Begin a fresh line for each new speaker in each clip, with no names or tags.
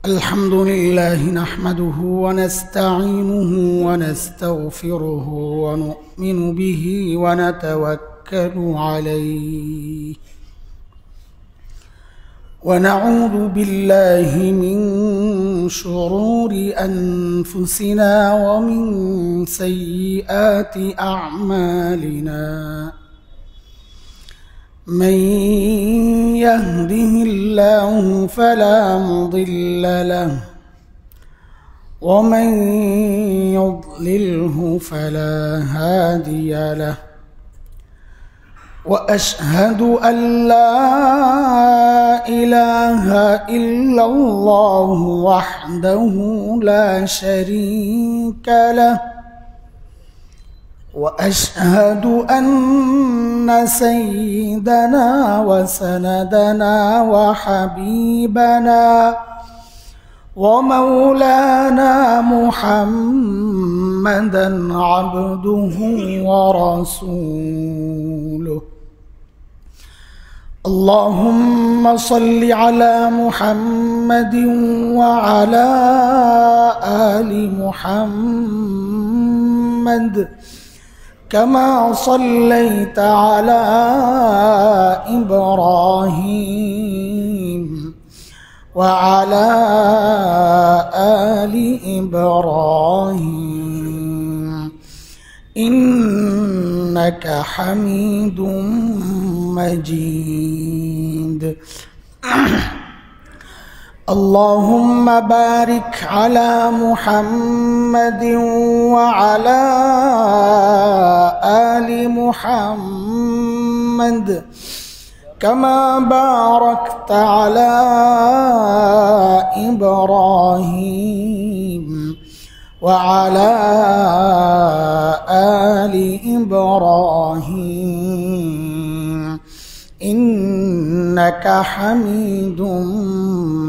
الحمد لله نحمده ونستعينه ونستغفره ونؤمن به ونتوكل عليه ونعوذ بالله من شرور أنفسنا ومن سيئات أعمالنا من يهده الله فلا مضل له ومن يضلله فلا هادي له وأشهد أن لا إله إلا الله وحده لا شريك له وأشهد أن سيدنا وسندنا وحبيبنا ومولانا محمدا عبده ورسوله اللهم صل على محمد وعلى آل محمد كما صليت على إبراهيم وعلى آل إبراهيم إنك حميد مجيد اللهم بارك على محمد وعلى آل محمد كما باركت على إبراهيم وعلى آل إبراهيم إنك حميد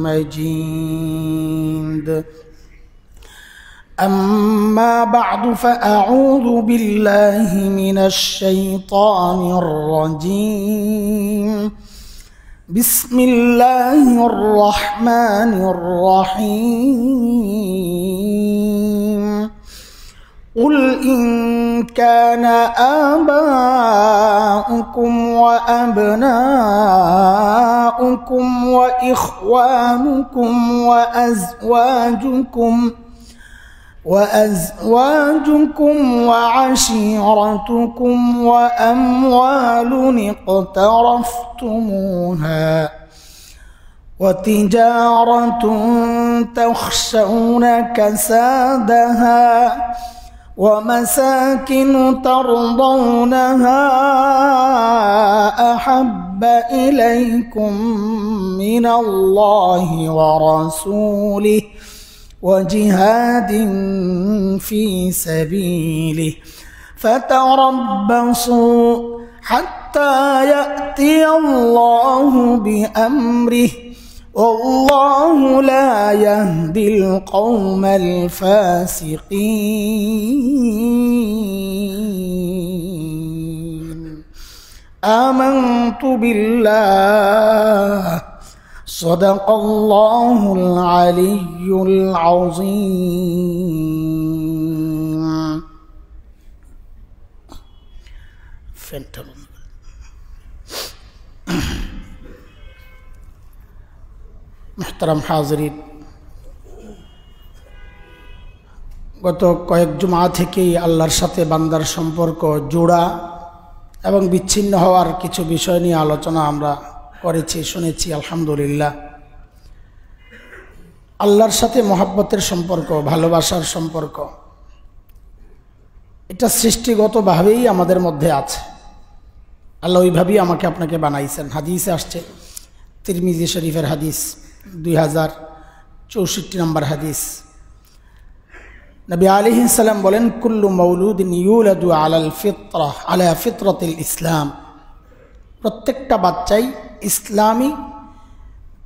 مجيد أما بعد فأعوذ بالله من الشيطان الرجيم بسم الله الرحمن الرحيم قل إن كان آباؤكم وأبناؤكم وإخوانكم وأزواجكم وعشيرتكم وأموال اقترفتموها وتجارة تخشون كسادها ومساكن ترضونها أحب إليكم من الله ورسوله وجهاد في سبيله فتربصوا حتى يأتي الله بأمره والله لا يهدي القوم الفاسقين آمنت بالله صدق الله العلي العظيم محترم حاضرين গত কয়েক জুমা থেকেই আল্লাহর সাথে বান্দার সম্পর্ক জোড়া এবং বিচ্ছিন্ন হওয়ার কিছু বিষয় নিয়ে আলোচনা আমরা করেছি শুনেছি আলহামদুলিল্লাহ। আল্লাহর সাথে মহব্বতের সম্পর্ক, ভালোবাসার সম্পর্ক, এটা সৃষ্টিগতভাবেই আমাদের মধ্যে আছে। আল্লাহ ওইভাবেই আমাকে আপনাকে বানাইছেন। হাদিসে আসছে, তিরমিজি শরীফের হাদিস 2064 নম্বর হাদিস। নবী আলাইহিস সালাম বলেন, কুল্লু মাউলুদিন ইউলাদু আলা ফিতরাতিল ইসলাম, প্রত্যেকটা বাচ্চাই ইসলামী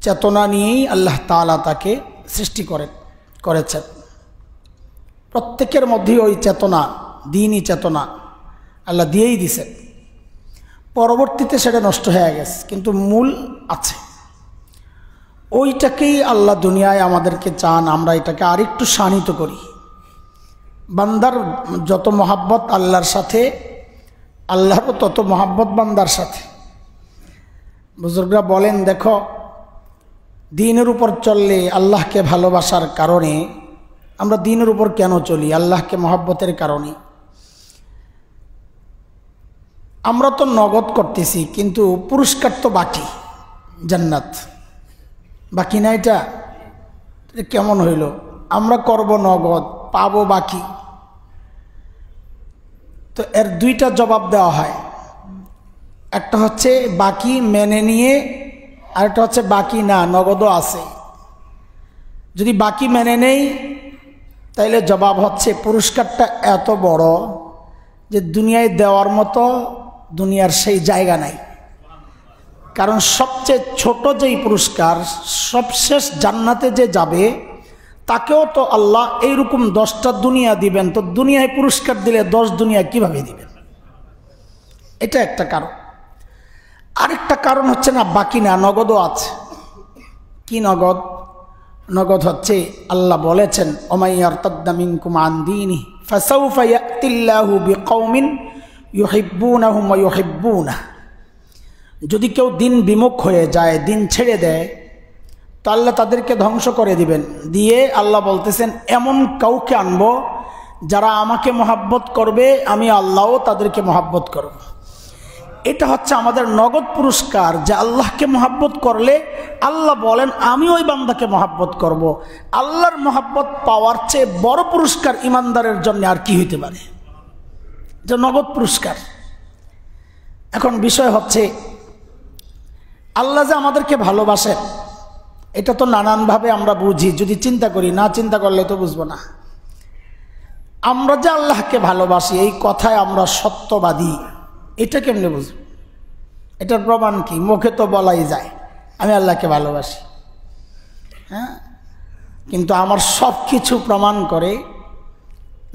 চেতনা নিয়েই আল্লাহ তাআলা তাকে সৃষ্টি করেছেন। প্রত্যেকের মধ্যেই ওই চেতনা, দ্বীনি চেতনা আল্লাহ দিয়েই দিছেন। পরবর্তীতে সেটা নষ্ট হয়ে গেছে, কিন্তু মূল আছে। ওইটাকেই আল্লাহ দুনিয়ায় আমাদেরকে চান আমরা এটাকে আরেকটু শানিত করি। বান্দার যত মহাব্বত আল্লাহর সাথে, আল্লাহরও তত মহাব্বত বান্দার সাথে। বুজুর্গরা বলেন, দেখো দ্বীনের উপর চললে আল্লাহকে ভালোবাসার কারণে, আমরা দ্বীনের উপর কেন চলি? আল্লাহকে মহাব্বতের কারণে। আমরা তো নগদ করতেছি, কিন্তু পুরস্কার তো বাকি, জান্নাত বাকি না। এটা কেমন হইল? আমরা করব নগদ, পাবো বাকি। তো এর দুইটা জবাব দেওয়া হয়, একটা হচ্ছে বাকি মেনে নিয়ে, আরেকটা হচ্ছে বাকি না, নগদও আছে। যদি বাকি মেনে নেই তাইলে জবাব হচ্ছে পুরস্কারটা এত বড় যে দুনিয়ায় দেওয়ার মতো দুনিয়ার সেই জায়গা নাই। কারণ সবচেয়ে ছোট যেই পুরস্কার, সবশেষ জান্নাতে যে যাবে তাকেও তো আল্লাহ এইরকম 10টা দুনিয়া দিবেন। তো দুনিয়ায় পুরস্কার দিলে 10 দুনিয়া কিভাবে দিবেন? এটা একটা কারণ। আরেকটা কারণ হচ্ছে না বাকি না, নগদও আছে। কি নগদ? নগদ হচ্ছে আল্লাহ বলেছেন, ওমাই ইয়ারতাদ্দা মিনকুম আন দীনিহি ফাসাউফা ইয়াতিল্লাহু বিকওমিন ইউহিব্বুনাহুম ওয়া ইউহিব্বুনাহু। যদি কেউ দিন বিমুখ হয়ে যায়, দিন ছেড়ে দেয়, তো আল্লাহ তাদেরকে ধ্বংস করে দিবেন। দিয়ে আল্লাহ বলতেছেন, এমন কাউকে আনবো যারা আমাকে মহাব্বত করবে, আমি আল্লাহও তাদেরকে মহাব্বত করব। এটা হচ্ছে আমাদের নগদ পুরস্কার, যে আল্লাহকে মহাব্বত করলে আল্লাহ বলেন আমি ওই বান্দাকে মহাব্বত করব। আল্লাহর মহাব্বত পাওয়ার চেয়ে বড় পুরস্কার ইমানদারের জন্য আর কি হইতে পারে? যে নগদ পুরস্কার। এখন বিষয় হচ্ছে আল্লাহ যে আমাদেরকে ভালোবাসেন, এটা তো নানানভাবে আমরা বুঝি, যদি চিন্তা করি। না চিন্তা করলে তো বুঝবো না। আমরা যে আল্লাহকে ভালোবাসি এই কথায় আমরা সত্যবাদী, এটা কেমনে বুঝব? এটার প্রমাণ কি? মুখে তো বলাই যায় আমি আল্লাহকে ভালোবাসি, হ্যাঁ, কিন্তু আমার সব কিছু প্রমাণ করে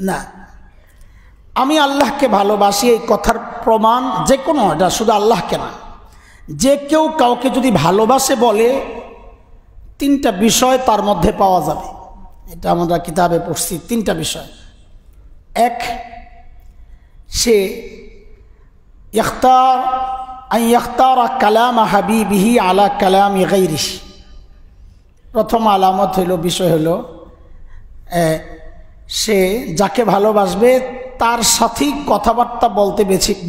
না। আমি আল্লাহকে ভালোবাসি এই কথার প্রমাণ যে কোনো, এটা শুধু আল্লাহকে না, যে কেউ কাউকে যদি ভালোবাসে বলে 3টা বিষয় তার মধ্যে পাওয়া যাবে। এটা আমরা কিতাবে পড়ছি, 3টা বিষয়। এক, সে ইয়াখতারা কালাম হাবিবিহি আলা কালামি গায়রিহি। প্রথম আলামত হইল, বিষয় হলো, সে যাকে ভালোবাসবে তার সাথেই কথাবার্তা বলতে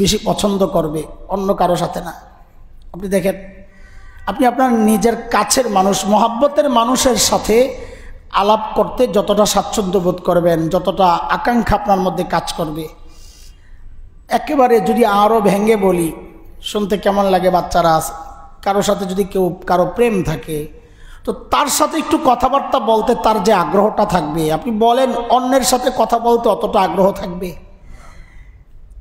বেশি পছন্দ করবে, অন্য কারো সাথে না। আপনি দেখেন, আপনি আপনার নিজের কাছের মানুষ, মহাব্বতের মানুষের সাথে আলাপ করতে যতটা স্বাচ্ছন্দ্য বোধ করবেন, যতটা আকাঙ্ক্ষা আপনার মধ্যে কাজ করবে, একেবারে যদি আরও ভেঙে বলি, শুনতে কেমন লাগে? বাচ্চারা কারো সাথে যদি কারো প্রেম থাকে, তো তার সাথে একটু কথাবার্তা বলতে তার যে আগ্রহটা থাকবে, আপনি বলেন অন্যের সাথে কথা বলতে অতটা আগ্রহ থাকবে?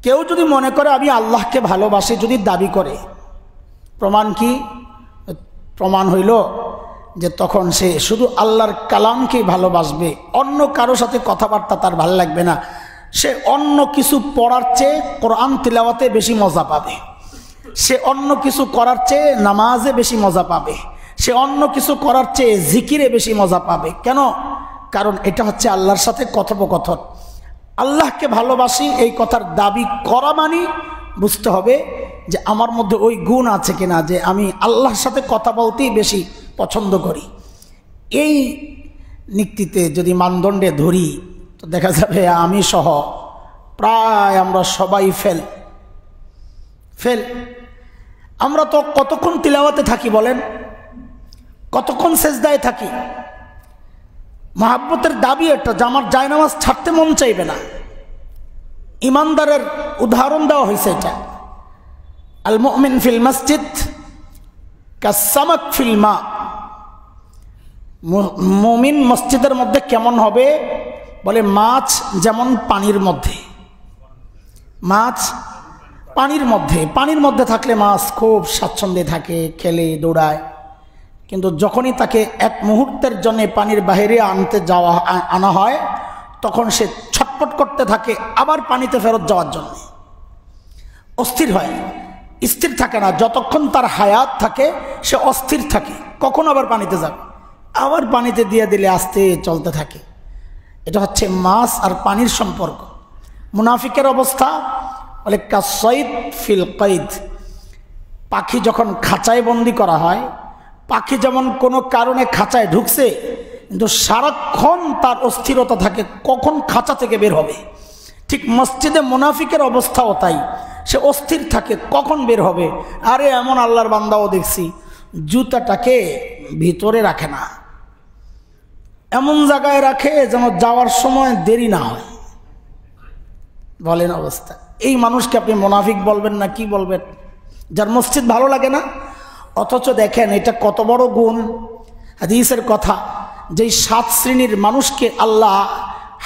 কেউ যদি মনে করে আমি আল্লাহকে ভালোবাসি, যদি দাবি করে, প্রমাণ কি? প্রমাণ হইল যে তখন সে শুধু আল্লাহর কালামকেই ভালোবাসবে, অন্য কারো সাথে কথাবার্তা তার ভালো লাগবে না। সে অন্য কিছু পড়ার চেয়ে কোরআন তিলাওয়াতে বেশি মজা পাবে, সে অন্য কিছু করার চেয়ে নামাজে বেশি মজা পাবে, সে অন্য কিছু করার চেয়ে জিকিরে বেশি মজা পাবে। কেন? কারণ এটা হচ্ছে আল্লাহর সাথে কথোপকথন। আল্লাহকে ভালোবাসি এই কথার দাবি করা মানে বুঝতে হবে যে আমার মধ্যে ওই গুণ আছে কিনা, যে আমি আল্লাহর সাথে কথা বলতেই বেশি পছন্দ করি। এই নীতিতে যদি মানদণ্ডে ধরি, তো দেখা যাবে আমি সহ প্রায় আমরা সবাই ফেল। আমরা তো কতক্ষণ তিলাওয়াতে থাকি বলেন, কতক্ষণ সেজদায় থাকি। মহাব্বতের দাবি এটা যে আমার জায়নামাজ ছাড়তে মন চাইবে না। ইমানদারের উদাহরণ দেওয়া হয়েছে এটা, আল মুমিন ফিল মসজিদ কাসামাক ফিল মা। মুমিন মসজিদের মধ্যে কেমন হবে? বলে মাছ যেমন পানির মধ্যে। মাছ পানির মধ্যে থাকলে মাছ খুব স্বাচ্ছন্দ্যে থাকে, খেলে দৌড়ায়। কিন্তু যখনই তাকে এক মুহূর্তের জন্য পানির বাইরে আনা হয়, তখন সে ছটফট করতে থাকে আবার পানিতে ফেরত যাওয়ার জন্য, অস্থির হয়। স্থির থাকে না, যতক্ষণ তার হায়াত থাকে সে অস্থির থাকে, কখন আবার পানিতে যাবে, আবার পানিতে দিয়ে দিলে আস্তে চলতে থাকে। এটা হচ্ছে মাছ আর পানির সম্পর্ক। মুনাফিকের অবস্থা বলে কাসাইদ ফিল কাইদ, পাখি যখন খাঁচায় বন্দি করা হয়, পাখি যেমন কোনো কারণে খাঁচায় ঢুকছে কিন্তু সারাক্ষণ তার অস্থিরতা থাকে কখন খাঁচা থেকে বের হবে, ঠিক মসজিদে মুনাফিকের অবস্থাও তাই, সে অস্থির থাকে কখন বের হবে। আরে এমন আল্লাহর বান্দাও দেখছি জুতাটাকে ভিতরে রাখে না, এমন জায়গায় রাখে যেন যাওয়ার সময় দেরি না হয়। বলেন অবস্থা, এই মানুষকে আপনি মুনাফিক বলবেন না কি বলবেন? যার মসজিদ ভালো লাগে না, অথচ দেখেন এটা কত বড় গুণ। হাদিসের কথা, যেই 7 শ্রেণীর মানুষকে আল্লাহ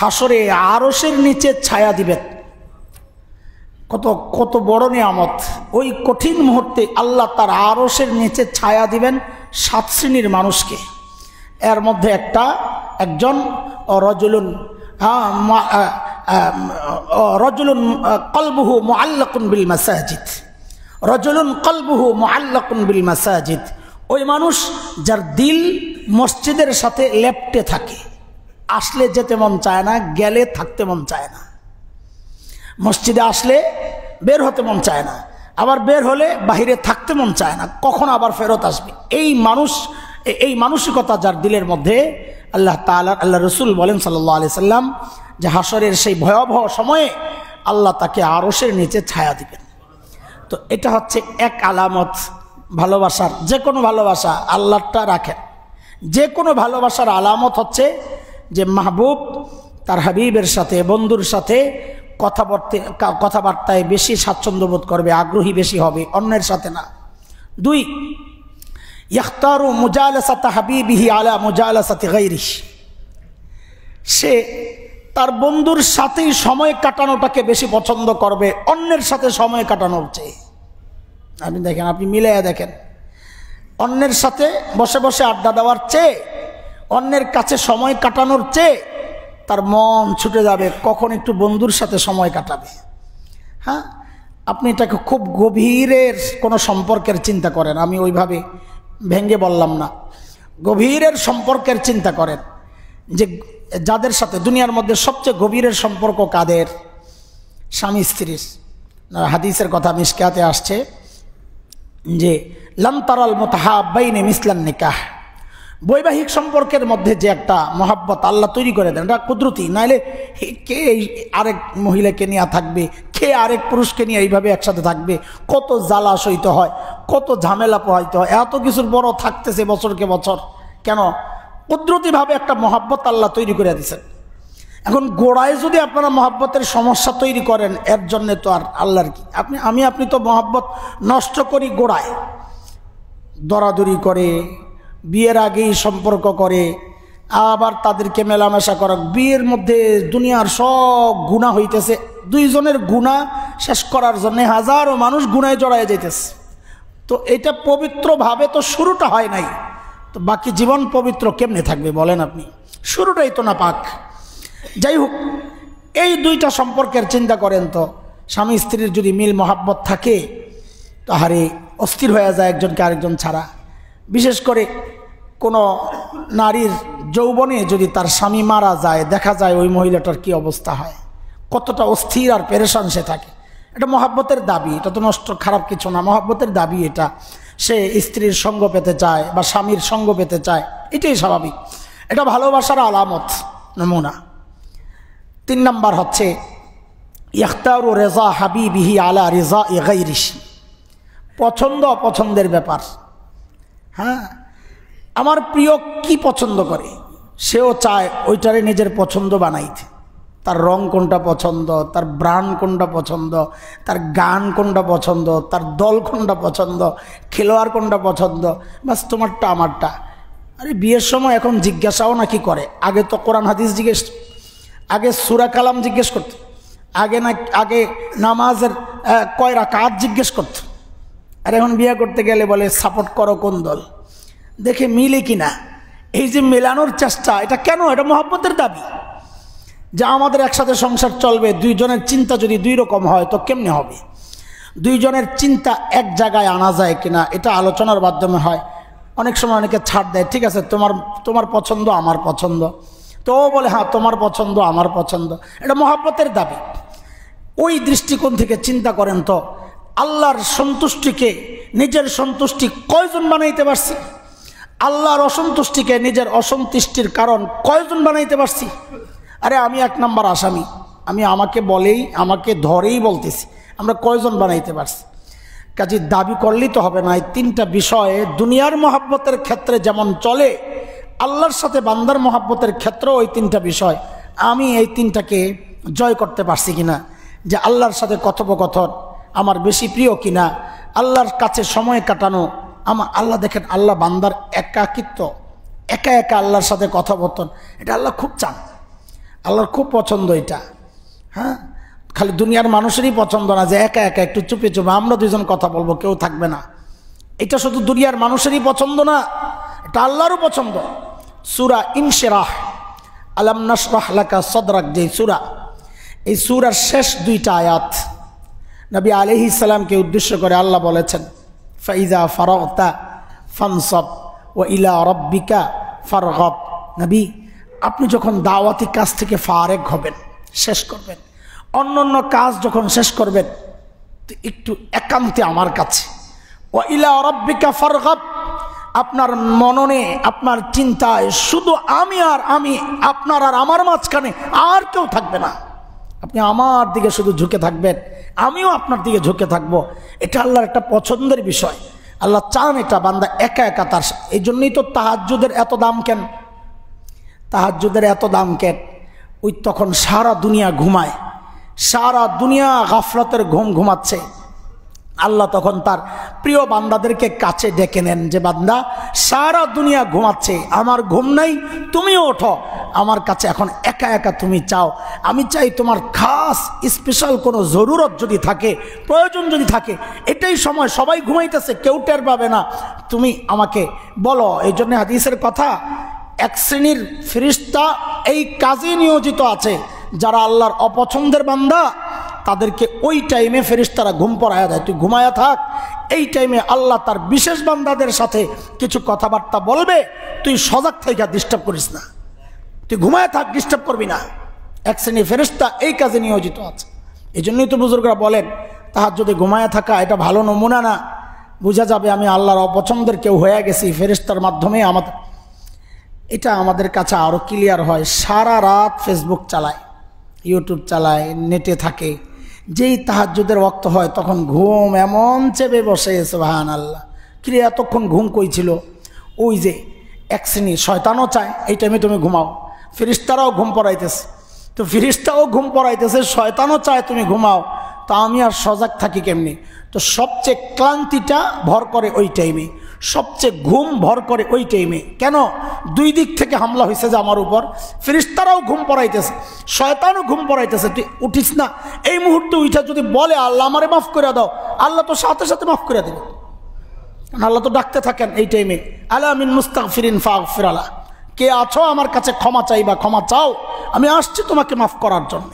হাসরে আরশের নিচে ছায়া দিবেন, কত কত বড় নিয়ামত। ওই কঠিন মুহূর্তে আল্লাহ তার আরশের নিচে ছায়া দিবেন 7 শ্রেণীর মানুষকে। এর মধ্যে একজন রজুলুন রজুলুন কলবুহু মুআল্লাকুন বিল মাসাজিদ, রজুলুন কলবুহু মুআল্লাকুন বিল মাসাজিদ, ওই মানুষ যার দিল মসজিদের সাথে লেপ্টে থাকে, আসলে যেতে মন চায় না, গেলে থাকতে মন চায় না। মসজিদে আসলে বের হতে মন চায় না, আবার বের হলে বাহিরে থাকতে মন চায় না, কখন আবার ফেরত আসবে। এই মানসিকতা যার দিলের মধ্যে, আল্লাহ তাআলা, আল্লাহ রসুল বলেন সাল্লাল্লাহু আলাইহি সাল্লাম যে হাসরের সেই ভয়াবহ সময়ে আল্লাহ তাকে আরশের নিচে ছায়া দিবেন। তো এটা হচ্ছে এক আলামত ভালোবাসার। যে কোনো ভালোবাসা আল্লাহটা রাখেন, যে কোনো ভালোবাসার আলামত হচ্ছে যে মাহবুব তার হাবিবের সাথে, বন্ধুর সাথে কথাবার্তায় বেশি স্বাচ্ছন্দ্য বোধ করবে, আগ্রহী বেশি হবে, অন্যের সাথে না। 2, ইখতারু মুজালাসাতা হাবিবিহি আলা মুজালাসাতি গায়রিহি, সে তার বন্ধুর সাথেই সময় কাটানোটাকে বেশি পছন্দ করবে অন্যের সাথে সময় কাটানোর চেয়ে। আপনি দেখেন, আপনি মিলাইয়া দেখেন, অন্যের সাথে বসে বসে আড্ডা দেওয়ার চেয়ে, অন্যের কাছে সময় কাটানোর চেয়ে তার মন ছুটে যাবে কখন একটু বন্ধুর সাথে সময় কাটাবে। হ্যাঁ, আপনি এটাকে খুব গভীরের কোনো সম্পর্কের চিন্তা করেন, আমি ওইভাবে ভেঙ্গে বললাম না, গভীরের সম্পর্কের চিন্তা করেন যে যাদের সাথে দুনিয়ার মধ্যে সবচেয়ে গভীরের সম্পর্ক কাদের? স্বামী স্ত্রীর। হাদিসের কথা মিশকাতে আসছে যে লান তারাল মুতাহাব্বাইনি মিসলান নিকাহ, বৈবাহিক সম্পর্কের মধ্যে যে একটা মহাব্বত আল্লাহ তৈরি করে দেন, এটা কুদরতি, নাইলে কে আরেক মহিলাকে নিয়ে থাকবে, কে আরেক পুরুষকে নিয়ে এইভাবে একসাথে থাকবে, কত জ্বালা সইতে হয়, কত ঝামেলা পোহাইতে হয়, এত কিছুর বড় থাকতেছে বছরকে বছর। কেন? কুদরতিভাবে একটা মহাব্বত আল্লাহ তৈরি করে দিয়েছেন। এখন গোড়ায় যদি আপনারা মহাব্বতের সমস্যা তৈরি করেন, এর জন্যে তো আর আল্লাহর কি, আপনি তো মহাব্বত নষ্ট করি গোড়ায়, দরাদরি করে, বিয়ের আগেই সম্পর্ক করে, আবার তাদেরকে মেলামেশা করা, বিয়ের মধ্যে দুনিয়ার সব গুনাহ হইতেছে, 2 জনের গুনাহ শেষ করার জন্য হাজারো মানুষ গুনায় জড়ায় যাইতেছে। তো এটা পবিত্রভাবে তো শুরুটা হয় নাই, তো বাকি জীবন পবিত্র কেমনে থাকবে বলেন আপনি? শুরুটাই তো না পাক। যাই হোক, এই 2টা সম্পর্কের চিন্তা করেন তো, স্বামী স্ত্রীর যদি মিল মহাব্বত থাকে তাহারে অস্থির হয়ে যায় একজনকে আরেকজন ছাড়া। বিশেষ করে কোনো নারীর যৌবনে যদি তার স্বামী মারা যায়, দেখা যায় ওই মহিলাটার কি অবস্থা হয়, কতটা অস্থির আর পেরেশান সে থাকে। এটা মহাব্বতের দাবি, এটা তো নষ্ট খারাপ কিছু না, মহাব্বতের দাবি এটা। সে স্ত্রীর সঙ্গ পেতে চায় বা স্বামীর সঙ্গ পেতে চায়, এটাই স্বাভাবিক, এটা ভালোবাসার আলামত, নমুনা। 3 নাম্বার হচ্ছে ইখতারু রেজা হাবিবিহি আলা রেজা গায়রিহি, পছন্দ অপছন্দের ব্যাপার। হ্যাঁ, আমার প্রিয় কি পছন্দ করে, সেও চায় ওইটারে নিজের পছন্দ বানাইতে। তার রং কোনটা পছন্দ, তার ব্র্যান্ড কোনটা পছন্দ, তার গান কোনটা পছন্দ, তার দল কোনটা পছন্দ, খেলোয়াড় কোনটা পছন্দ, বাস তোমারটা আমারটা। আরে বিয়ের সময় এখন জিজ্ঞাসাও নাকি করে, আগে তো কোরআন হাদিস জিজ্ঞেস, আগে সূরা কালাম জিজ্ঞেস করত, আগে নামাজের কয় রাকাত জিজ্ঞেস করত। আর এখন বিয়ে করতে গেলে বলে সাপোর্ট করো কোন দল, দেখে মিলে কিনা। এই যে মেলানোর চেষ্টা, এটা কেন? এটা মহব্বতের দাবি, যে আমাদের একসাথে সংসার চলবে, 2 জনের চিন্তা যদি 2 রকম হয় তো কেমনে হবে? দুইজনের চিন্তা এক জায়গায় আনা যায় কিনা এটা আলোচনার মাধ্যমে হয়। অনেক সময় অনেকে ছাড় দেয়, ঠিক আছে তোমার পছন্দ আমার পছন্দ, তো ও বলে হ্যাঁ তোমার পছন্দ আমার পছন্দ, এটা মহব্বতের দাবি। ওই দৃষ্টিকোণ থেকে চিন্তা করেন তো আল্লাহর সন্তুষ্টিকে নিজের সন্তুষ্টি কয়জন বানাইতে পারছি? আল্লাহর অসন্তুষ্টিকে নিজের অসন্তুষ্টির কারণ কয়জন বানাইতে পারছি? আরে আমি 1 নম্বর আসামি, আমি আমাকে ধরেই বলতেছি, আমরা কয়জন বানাইতে পারছি? কাজে দাবি করলেই তো হবে না। এই 3টা বিষয়ে দুনিয়ার মহব্বতের ক্ষেত্রে যেমন চলে, আল্লাহর সাথে বান্দার মহব্বতের ক্ষেত্রেও ওই 3টা বিষয়, আমি এই 3টাকে জয় করতে পারছি কিনা, যে আল্লাহর সাথে কথোপকথন আমার বেশি প্রিয় কিনা, আল্লাহর কাছে সময় কাটানো আল্লাহ দেখেন, আল্লাহ বান্দার একাকিত্ব, একা একা আল্লাহর সাথে কথোপকথন, এটা আল্লাহ খুব চান, আল্লাহর খুব পছন্দ এটা। হ্যাঁ, খালি দুনিয়ার মানুষেরই পছন্দ না যে একা একা একটু চুপে চুপে আমরা দুজন কথা বলবো, কেউ থাকবে না। এটা শুধু দুনিয়ার মানুষেরই পছন্দ না, এটা আল্লাহরও পছন্দ। সূরা ইনশিরাহ, আলাম নাশরাহ লাকা সদরাক, যে সূরা, এই সূরার শেষ 2টা আয়াত নবী আলাইহিস সালামকে উদ্দেশ্য করে আল্লাহ বলেছেন, ফাইজা ফারাগতা ফানসাব ওয়া ইলা রাব্বিকা ফারগাব। নবী, আপনি যখন দাওয়াতি কাজ থেকে ফারেগ হবেন, শেষ করবেন, অন্য কাজ যখন শেষ করবেন, তো একটু একান্তে আমার কাছে, ওয়া ইলা রাব্বিকা ফারগাব, আপনার মননে আপনার চিন্তায় শুধু আমি আর আমি, আপনার আর আমার মাঝখানে আর কেউ থাকবে না, আপনি আমার দিকে শুধু ঝুঁকে থাকবেন, আমিও আপনার দিকে ঝুঁকে থাকবো। এটা আল্লাহর একটা পছন্দের বিষয়, আল্লাহ চান এটা বান্দা একা একা তার। এই জন্যই তো তাহাজ্জুদের এত দাম কেন? তাহাজ্জুদের এত দাম কেন? ওই তখন সারা দুনিয়া ঘুমায়, সারা দুনিয়া গাফলতের ঘুমাচ্ছে, আল্লাহ তখন তার প্রিয় বান্দাদেরকে কাছে ডেকে নেন যে বান্দা সারা দুনিয়া ঘুমাচ্ছে, আমার ঘুম নাই, তুমিও ওঠো আমার কাছে, এখন একা একা তুমি চাও, আমি চাই তোমার খাস স্পেশাল কোনো জরুরত যদি থাকে, প্রয়োজন যদি থাকে, এটাই সময়, সবাই ঘুমাইতেছে, কেউ টের পাবে না, তুমি আমাকে বলো। এই জন্য হাদিসের কথা, 1 শ্রেণীর ফেরেশতা এই কাজে নিয়োজিত আছে, যারা আল্লাহর অপছন্দের বান্দা তাদেরকে ওই টাইমে ফেরেশতারা ঘুম পড়ায়া দেয়, তুই ঘুমায়া থাক, এই টাইমে আল্লাহ তার বিশেষ বান্দাদের সাথে কিছু কথাবার্তা বলবে, তুই সজাগ থেকে ডিস্টার্ব করিস না, তুই ঘুমায়া থাক, ডিস্টার্ব করবি না। 1 শ্রেণীর ফেরেশতা এই কাজে নিয়োজিত আছে। এই জন্যই তো বুজুর্গরা বলেন তাহাজ্জুদে ঘুমায়া থাকা এটা ভালো নমুনা না, বোঝা যাবে আমি আল্লাহর অপছন্দের কেউ হয়ে গেছি ফেরেশতার মাধ্যমে। এটা আমাদের কাছে আরও ক্লিয়ার হয়। সারা রাত ফেসবুক চালায়, ইউটিউব চালায়, নেটে থাকে, যেই তাহাজ্জুদের ওয়াক্ত হয় তখন ঘুম এমন চেপে বসে, সুবহানাল্লাহ, কিরে এতক্ষণ ঘুম কই ছিল? ওই যে 1 শ্রেণী শয়তানও চায় এই টাইমে তুমি ঘুমাও, ফেরেশতারাও ঘুম পড়াইতেছে, তো ফেরেশতাও ঘুম পড়াইতেছে, শয়তানও চায় তুমি ঘুমাও, তা আমি আর সজাগ থাকি কেমনি? তো সবচেয়ে ক্লান্তিটা ভর করে ওই টাইমে, সবচেয়ে ঘুম ভর করে ওই টাইমে। কেন? 2 দিক থেকে হামলা হয়েছে যে আমার উপর, ফেরেশতারাও ঘুম পড়াইতেছে, শয়তানও ঘুম পড়াইতেছে, তুই উঠিস না, এই মুহূর্তে উঠা যদি বলে আল্লাহ আমারে মাফ করে দাও, আল্লাহ তো সাথে সাথে মাফ করে দেবে, আল্লাহ তো ডাকতে থাকেন এই টাইমে, আলা মিন মুস্তাগফিরিন ফাগফির আলা, কে আছো আমার কাছে ক্ষমা চাইবা, ক্ষমা চাও, আমি আসছি তোমাকে মাফ করার জন্য।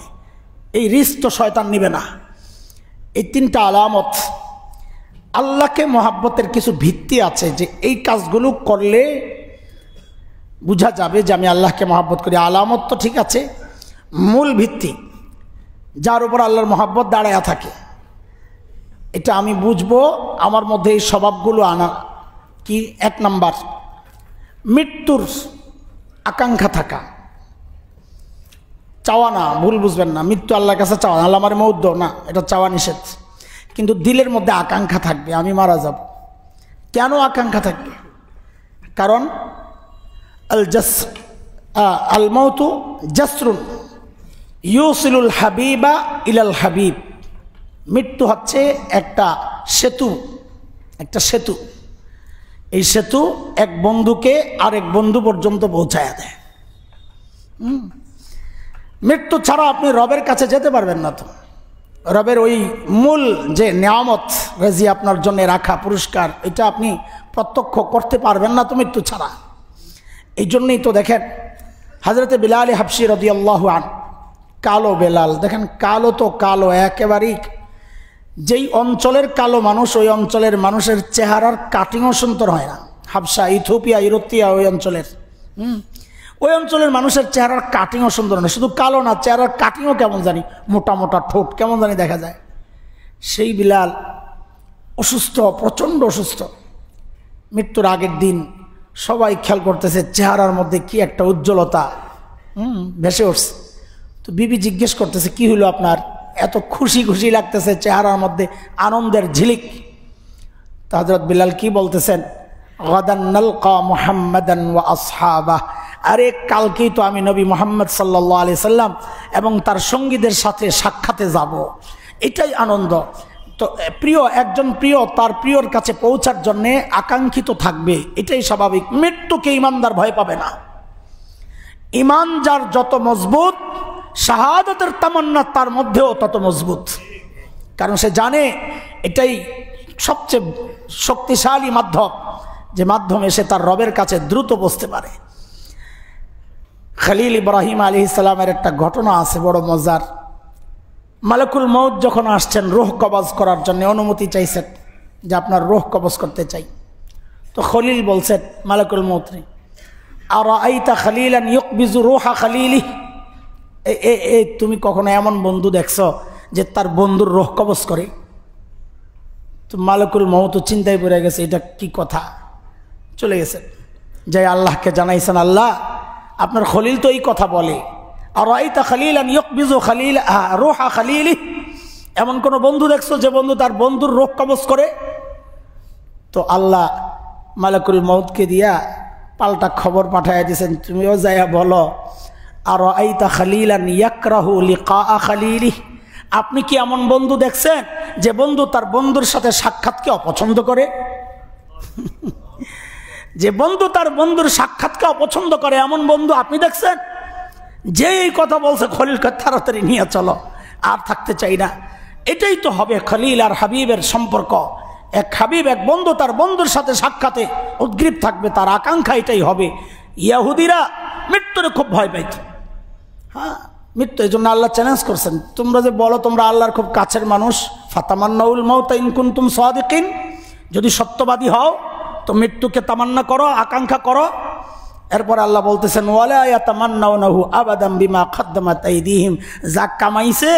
এই রিস্ক তো শয়তান নিবে না। এই 3টা আলামত, আল্লাহকে মহাব্বতের কিছু ভিত্তি আছে যে এই কাজগুলো করলে বোঝা যাবে যে আমি আল্লাহকে মহাব্বত করি। আলামত তো ঠিক আছে, মূল ভিত্তি যার উপর আল্লাহর মহাব্বত দাঁড়ায়া থাকে, এটা আমি বুঝবো আমার মধ্যে এই স্বভাবগুলো আনা। কি? 1 নাম্বার, মৃত্যুর আকাঙ্ক্ষা থাকা, চাওয়া না, ভুল বুঝবেন না, মৃত্যু আল্লাহর কাছে চাওয়া, আল্লাহ আমার মৌদ্দ না, এটা চাওয়া নিষেধ, কিন্তু দিলের মধ্যে আকাঙ্ক্ষা থাকবে আমি মারা যাব। কেন আকাঙ্ক্ষা থাকবে? কারণ আল মাউতু জাসরুন ইউসিলুল হাবিবা ইলাল হাবিব, মৃত্যু হচ্ছে একটা সেতু, একটা সেতু, এই সেতু এক বন্ধুকে আরেক বন্ধু পর্যন্ত পৌঁছায়া দেয়। মৃত্যু ছাড়া আপনি রবের কাছে যেতে পারবেন না। তো রবের ওই মূল যে নিয়ামত রেজি আপনার জন্য রাখা পুরস্কার, এটা আপনি প্রত্যক্ষ করতে পারবেন না তো মৃত্যু ছাড়া। এই জন্যই তো দেখেন হযরতে বিলাল হাবশী রাদিয়াল্লাহু আনহু, কালো বেলাল, দেখেন কালো তো কালো একেবারেই, যেই অঞ্চলের কালো মানুষ ওই অঞ্চলের মানুষের চেহারার কাটিংও সুন্দর হয় না। হাবসা, ইথিওপিয়া, ইউরোপিয়া ওই অঞ্চলের ওই অঞ্চলের মানুষের চেহারার কাটিংও সুন্দর না, শুধু কালো না, চেহারার কাটিংও কেমন জানি মোটা মোটা, ঠোঁট কেমন জানি দেখা যায়। সেই বিলাল অসুস্থ, প্রচণ্ড অসুস্থ। মৃত্যুর আগের দিন সবাই খেয়াল করতেছে চেহারার মধ্যে কি একটা উজ্জ্বলতা ভেসে উঠছে। তো বিবি জিজ্ঞেস করতেছে, কি হলো আপনার, এত খুশি খুশি লাগতেছে, চেহারার মধ্যে আনন্দের ঝিলিক। তো হযরত বিলাল কি বলতেছেন, গাদান নালকা মুহাম্মাদান ওয়া আসহাবাহ, আরে কালকেই তো আমি নবী মুহাম্মদ সাল্লাল্লাহু আলাইহি সাল্লাম এবং তার সঙ্গীদের সাথে সাক্ষাতে যাব, এটাই আনন্দ। তো প্রিয় একজন প্রিয় তার প্রিয়র কাছে পৌঁছার জন্যে আকাঙ্ক্ষিত থাকবে, এটাই স্বাভাবিক। মৃত্যুকে ইমানদার ভয় পাবে না। ইমান যার যত মজবুত, শাহাদাতের তামান্না তার মধ্যেও তত মজবুত, কারণ সে জানে এটাই সবচেয়ে শক্তিশালী মাধ্যম, যে মাধ্যমে সে তার রবের কাছে দ্রুত পৌঁছতে পারে। খলিল ইব্রাহিম আলাইহিস সালামের একটা ঘটনা আছে বড় মজার। মালাকুল মউত যখন আসছেন রূহ কবজ করার জন্য, অনুমতি চাইছেন যে আপনার রূহ কবজ করতে চাই। তো খলিল বলছেন মালাকুল মউত রে, আরাআইতা খলিলান ইউকবিজু রূহা খলিলি, তুমি কখনো এমন বন্ধু দেখছো যে তার বন্ধুর রূহ কবজ করে? তো মালাকুল মউত চিন্তায় পড়ে গেছে, এটা কি কথা। চলে গেছেন, যাই আল্লাহকে জানাইছেন, আল্লাহ আপনার খলিল তো এই কথা বলে, আরাআইতা খলিলান ইউকবিজু খলিল রূহা খলিলি, এমন কোন বন্ধু দেখছো যে বন্ধু তার বন্ধুর রূহ কবজ করে? তো আল্লাহ মালাকুল মউতকে দিয়া পাল্টা খবর পাঠাইয়া দিয়েছেন, তুমিও যাইয়া বলো, আরাআইতা খলিলান ইয়াকরাহু লিকা খলিলি, আপনি কি এমন বন্ধু দেখছেন যে বন্ধু তার বন্ধুর সাথে সাক্ষাৎকে অপছন্দ করে? যে বন্ধু তার বন্ধুর সাক্ষাৎকে অপছন্দ করে এমন বন্ধু আপনি দেখছেন? যে এই কথা বলছে খলিলকে তাড়াতাড়ি নিয়ে চলো, আর থাকতে চাই না। এটাই তো হবে খলিল আর হাবিবের সম্পর্ক। এক হাবিব, এক বন্ধু তার বন্ধুর সাথে সাক্ষাতে উদ্গ্রীব থাকবে, তার আকাঙ্ক্ষা এটাই হবে। ইহুদিরা মৃত্যুরে খুব ভয় পাইত। হ্যাঁ, মৃত্যু, এই জন্য আল্লাহ চ্যালেঞ্জ করছেন, তোমরা যে বলো তোমরা আল্লাহর খুব কাছের মানুষ, ফাতামান্নাউল মাউতা ইন কুনতুম সাদিকিন, যদি সত্যবাদী হও তো মৃত্যুকে তামান্না করো, আকাঙ্ক্ষা করো। এরপর আল্লাহ বলতেছেন, ওয়ালা ইয়াতামান্নাউনাহু আবাদাম বিমা কদ্দামাত আইদিহিম, যা কামাইছে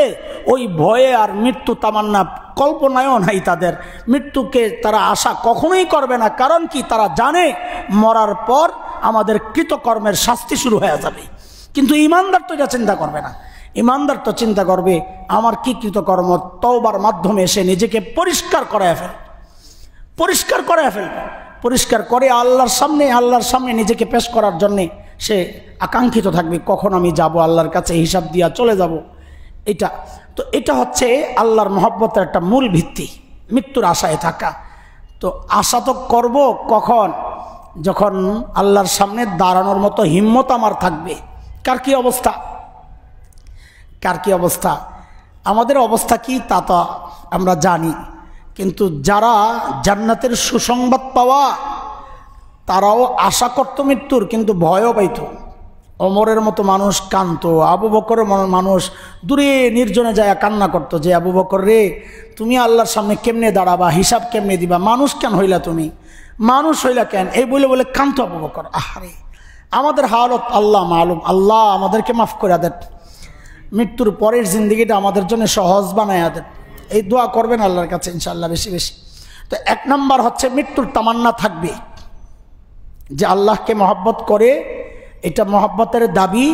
ওই ভয়ে আর মৃত্যু তামান্না কল্পনায়ও নাই তাদের। মৃত্যুকে তারা আশা কখনোই করবে না, কারণ কি, তারা জানে মরার পর আমাদের কৃতকর্মের শাস্তি শুরু হয়ে যাবে। কিন্তু ইমানদার তো এটা চিন্তা করবে না। ইমানদার তো চিন্তা করবে আমার কি কৃতকর্ম, তওবার মাধ্যমে সে নিজেকে পরিষ্কার করায় ফেলবে, পরিষ্কার করায় ফেলবে, পরিষ্কার করে আল্লাহর সামনে নিজেকে পেশ করার জন্যে সে আকাঙ্ক্ষিত থাকবে, কখন আমি যাব আল্লাহর কাছে হিসাব দিয়া চলে যাব। এটা তো এটা হচ্ছে আল্লাহর মহব্বতের একটা মূল ভিত্তি, মৃত্যুর আশায় থাকা। তো আশা তো করব কখন, যখন আল্লাহর সামনে দাঁড়ানোর মতো হিম্মত আমার থাকবে। কার কি অবস্থা, কার কি অবস্থা, আমাদের অবস্থা কি তা তো আমরা জানি। কিন্তু যারা জান্নাতের সুসংবাদ পাওয়া, তারাও আশা করত মৃত্যুর, কিন্তু ভয়ও পাইত। ওমরের মতো মানুষ কাঁদতো, আবু বকরের মানুষ দূরে নির্জনে যায় কান্না করতো যে আবু বকর রে, তুমি আল্লাহর সামনে কেমনে দাঁড়াবা, হিসাব কেমনে দিবা, মানুষ কেন হইলা তুমি, মানুষ হইলা কেন, এই বলে বলে কাঁদতো আবু বকর। আহারে, আমাদের হালত আল্লাহ মালুম, আল্লাহ আমাদেরকে মাফ করে দেন, মৃত্যুর পরের জিন্দগিটা আমাদের জন্য সহজ বানায় দেন। এই দোয়া করবেন আল্লাহর কাছে ইনশাআল্লাহ বেশি বেশি। তো এক নাম্বার হচ্ছে মৃত্যুর তামান্না থাকবে, যে আল্লাহকে মহব্বত করে, এটা মহব্বতের দাবি,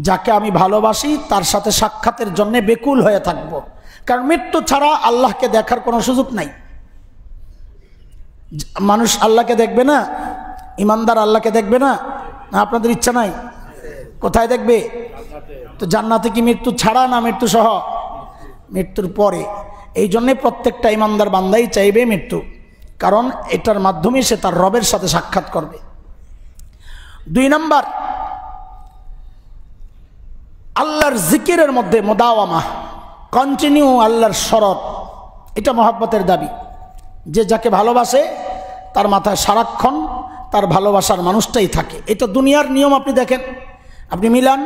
যাকে আমি ভালোবাসি তার সাথে সাক্ষাতের জন্য বেকুল হয়ে থাকব। কারণ মৃত্যু ছাড়া আল্লাহকে দেখার কোনো সুযোগ নাই। মানুষ আল্লাহকে দেখবে না, ইমানদার আল্লাহকে দেখবে না, আপনাদের ইচ্ছা নাই? কোথায় দেখবে? তো জান্নাতে কি মৃত্যু ছাড়া না মৃত্যু সহ? মৃত্যুর পরে। এই জন্যে প্রত্যেকটা ইমানদার বান্দাই চাইবে মৃত্যু, কারণ এটার মাধ্যমে সে তার রবের সাথে সাক্ষাৎ করবে। 2 নাম্বার, আল্লাহর জিকিরের মধ্যে মুদাওয়ামা, কন্টিনিউ আল্লাহর শরত, এটা মহব্বতের দাবি। যে যাকে ভালোবাসে তার মাথায় সারাক্ষণ তার ভালোবাসার মানুষটাই থাকে। এটা দুনিয়ার নিয়ম। আপনি দেখেন, আপনি মিলান,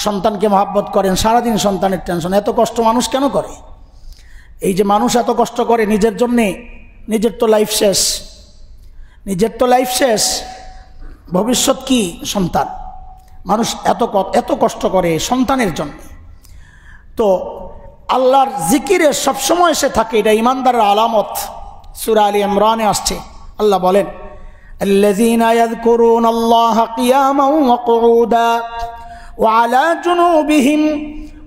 সন্তানকে মহব্বত করেন, সারাদিন সন্তানের টেনশন, এত কষ্ট মানুষ কেন করে? এই যে মানুষ এত কষ্ট করে নিজের জন্যে, নিজের তো লাইফ শেষ, নিজের তো লাইফ শেষ, ভবিষ্যৎ কি? সন্তান। মানুষ এত কষ্ট করে সন্তানের জন্য। তো আল্লাহর জিকিরে সবসময় সে থাকে, এটা ইমানদারের আলামত। সূরা আলী ইমরানে আসছে, আল্লাহ বলেন আল্লাযীনা ইয়াযকুরুনাল্লাহা কিয়ামান ওয়া কুউদা ওয়া আলা জুনুবিহিম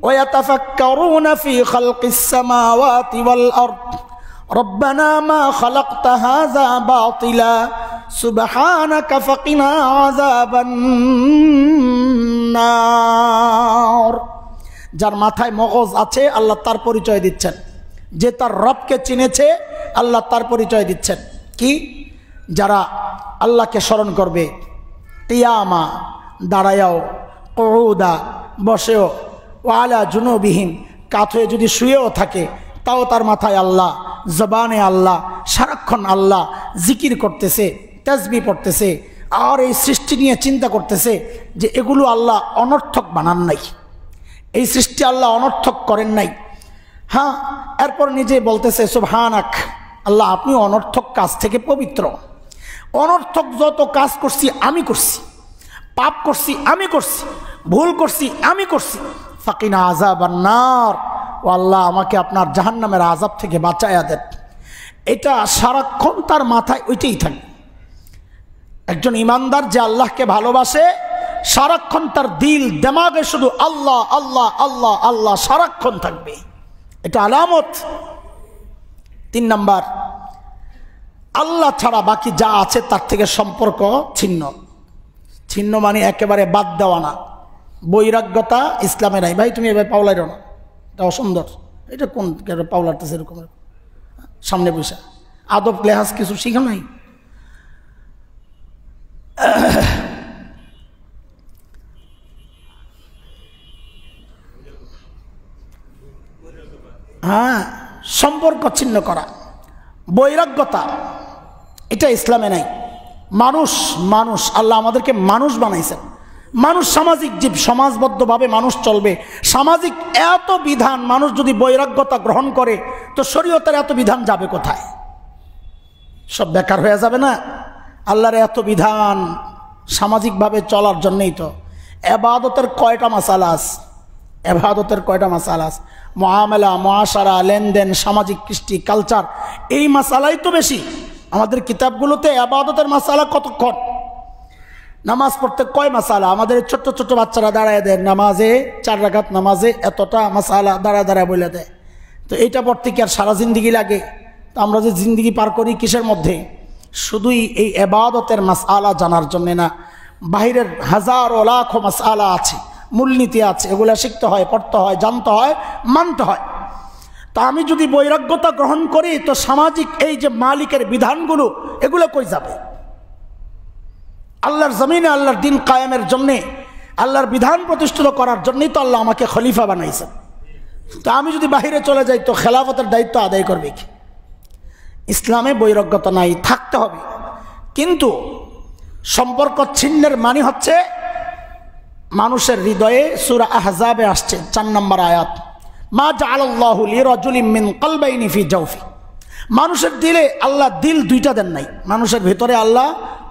ওয়া ইয়াতাফাক্কারুনা ফি খালকিস সামাওয়াতি ওয়াল আরদ রব্বানা মা খালাকতা হাযা বাতিলা সুবহানাকা ফাকিনা আযাবান নার। যার মাথায় মগজ আছে আল্লাহ তার পরিচয় দিচ্ছেন, যে তার রবকে চিনেছে আল্লাহ তার পরিচয় দিচ্ছেন। কি? যারা আল্লাহকে স্মরণ করবে, কিয়ামা দাঁড়ায়াও, কুউদা বসেও, ওয়ালা জুনুবিহিম কাত হয়ে যদি শুয়েও থাকে তাও তার মাথায় আল্লাহ, জবানে আল্লাহ, সারাক্ষণ আল্লাহ জিকির করতেছে, তাসবিহ পড়তেছে, আর এই সৃষ্টি নিয়ে চিন্তা করতেছে যে এগুলো আল্লাহ অনর্থক বানান নাই, এই সৃষ্টি আল্লাহ অনর্থক করেন নাই। হ্যাঁ, এরপর নিজে বলতেছে সুবহানাক, আল্লাহ আপনি অনর্থক কাজ থেকে পবিত্র। অনর্থক যত কাজ করছি আমি করছি, পাপ করছি আমি করছি, ভুল করছি আমি করছি, ফাকিনা আযাবান নার, ও আল্লাহ আমাকে আপনার জাহান্নামের আযাব থেকে বাঁচায়া দেন। এটা সারাক্ষণ তার মাথায় ওইটাই থাকে। একজন ইমানদার যে আল্লাহকে ভালোবাসে, সারাক্ষণ তার দিল দিমাগে শুধু আল্লাহ আল্লাহ আল্লাহ আল্লাহ সারাক্ষণ থাকবে, এটা আলামত। 3 নাম্বার, আল্লাহ ছাড়া বাকি যা আছে তার থেকে সম্পর্ক ছিন্ন। ছিন্ন মানে একেবারে বাদ দেওয়া না। বৈরাগ্যতা ইসলামে নাই। ভাই তুমি এবার পাওলাইরো না, এটা অসুন্দর, এটা কোন পাওলারতেছে এরকম সামনে বসে, আদব লেহাজ কিছু শিখা নাই। হ্যাঁ, সম্পর্ক ছিন্ন করা, বৈরাগ্যতা, এটা ইসলামে নাই। মানুষ মানুষ আল্লাহ আমাদেরকে মানুষ বানাইছেন। মানুষ সামাজিক জীব, সমাজবদ্ধভাবে মানুষ চলবে। সামাজিক এত বিধান মানুষ যদি বৈরাগ্যতা গ্রহণ করে তো শরীয়তের এত বিধান যাবে কোথায়? সব বেকার হয়ে যাবে না? আল্লাহর এত বিধান সামাজিকভাবে চলার জন্যই তো। ইবাদতের কয়টা মাসালা আছে? ইবাদতের কয়টা মাসালা আছে? মুআমালা, মুআশারা, লেনদেন, সামাজিক কৃষ্টি, কালচার, এই মাসালাই তো বেশি। আমাদের কিতাবগুলোতে ইবাদতের মাসালা কতক্ষণ? নামাজ পড়তে কয় মাসালা? আমাদের ছোট্ট ছোট্ট বাচ্চারা দাঁড়ায় দেয় নামাজে, 4 রাকাত নামাজে এতটা মাসালা দাঁড়ায় দাঁড়ায় বলে দেয়। তো এইটা পড়তে কি আর সারা জিন্দিগি লাগে? তো আমরা যে জিন্দিগি পার করি কিসের মধ্যে? শুধুই এই ইবাদতের মাসালা জানার জন্যে না, বাহিরের হাজার ও লাখো মাসালা আছে, মূলনীতি আছে, এগুলো শিখতে হয়, পড়তে হয়, জানতে হয়, মানতে হয়। তা আমি যদি বৈরাগ্যতা গ্রহণ করি তো সামাজিক এই যে মালিকের বিধানগুলো এগুলো কই যাবে? আল্লাহর জমিনে আল্লাহর দিন কায়েমের জন্যে, আল্লাহর বিধান প্রতিষ্ঠিত করার জন্যই তো আল্লাহ আমাকে খলিফা বানাইছেন। তো আমি যদি বাহিরে চলে যাই তো খেলাফতের দায়িত্ব আদায় করবে কি? ইসলামে বৈরাগ্যতা নাই, থাকতে হবে। কিন্তু সম্পর্ক ছিন্নের মানে হচ্ছে মানুষের হৃদয়ে, সূরা আহজাবে আসছে 4 নম্বর আয়াত, মা জাআলাল্লাহু লিরাজুলিন মিন কলবাইনি ফি জাওফি। মানুষের দিলে আল্লাহ দিল 2টা দেন নাই। মানুষের ভিতরে আল্লাহ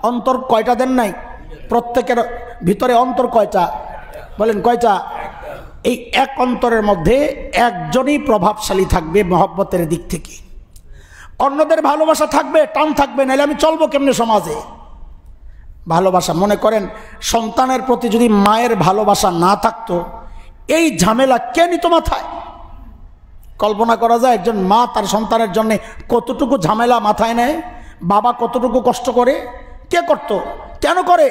অন্তর কয়টা দেন নাই? প্রত্যেকের ভিতরে অন্তর কয়টা? বলেন কয়টা? এই এক অন্তরের মধ্যে একজনই প্রভাবশালী থাকবে মহব্বতের দিক থেকে। অন্যদের ভালোবাসা থাকবে, টান থাকবে, নাহলে আমি চলবো কেমনে সমাজে? ভালোবাসা, মনে করেন সন্তানের প্রতি যদি মায়ের ভালোবাসা না থাকতো, এই ঝামেলা কে নিত মাথায়? কল্পনা করা যায় একজন মা তার সন্তানের জন্য কতটুকু ঝামেলা মাথায় নেয়, বাবা কতটুকু কষ্ট করে, কে করত, কেন করে?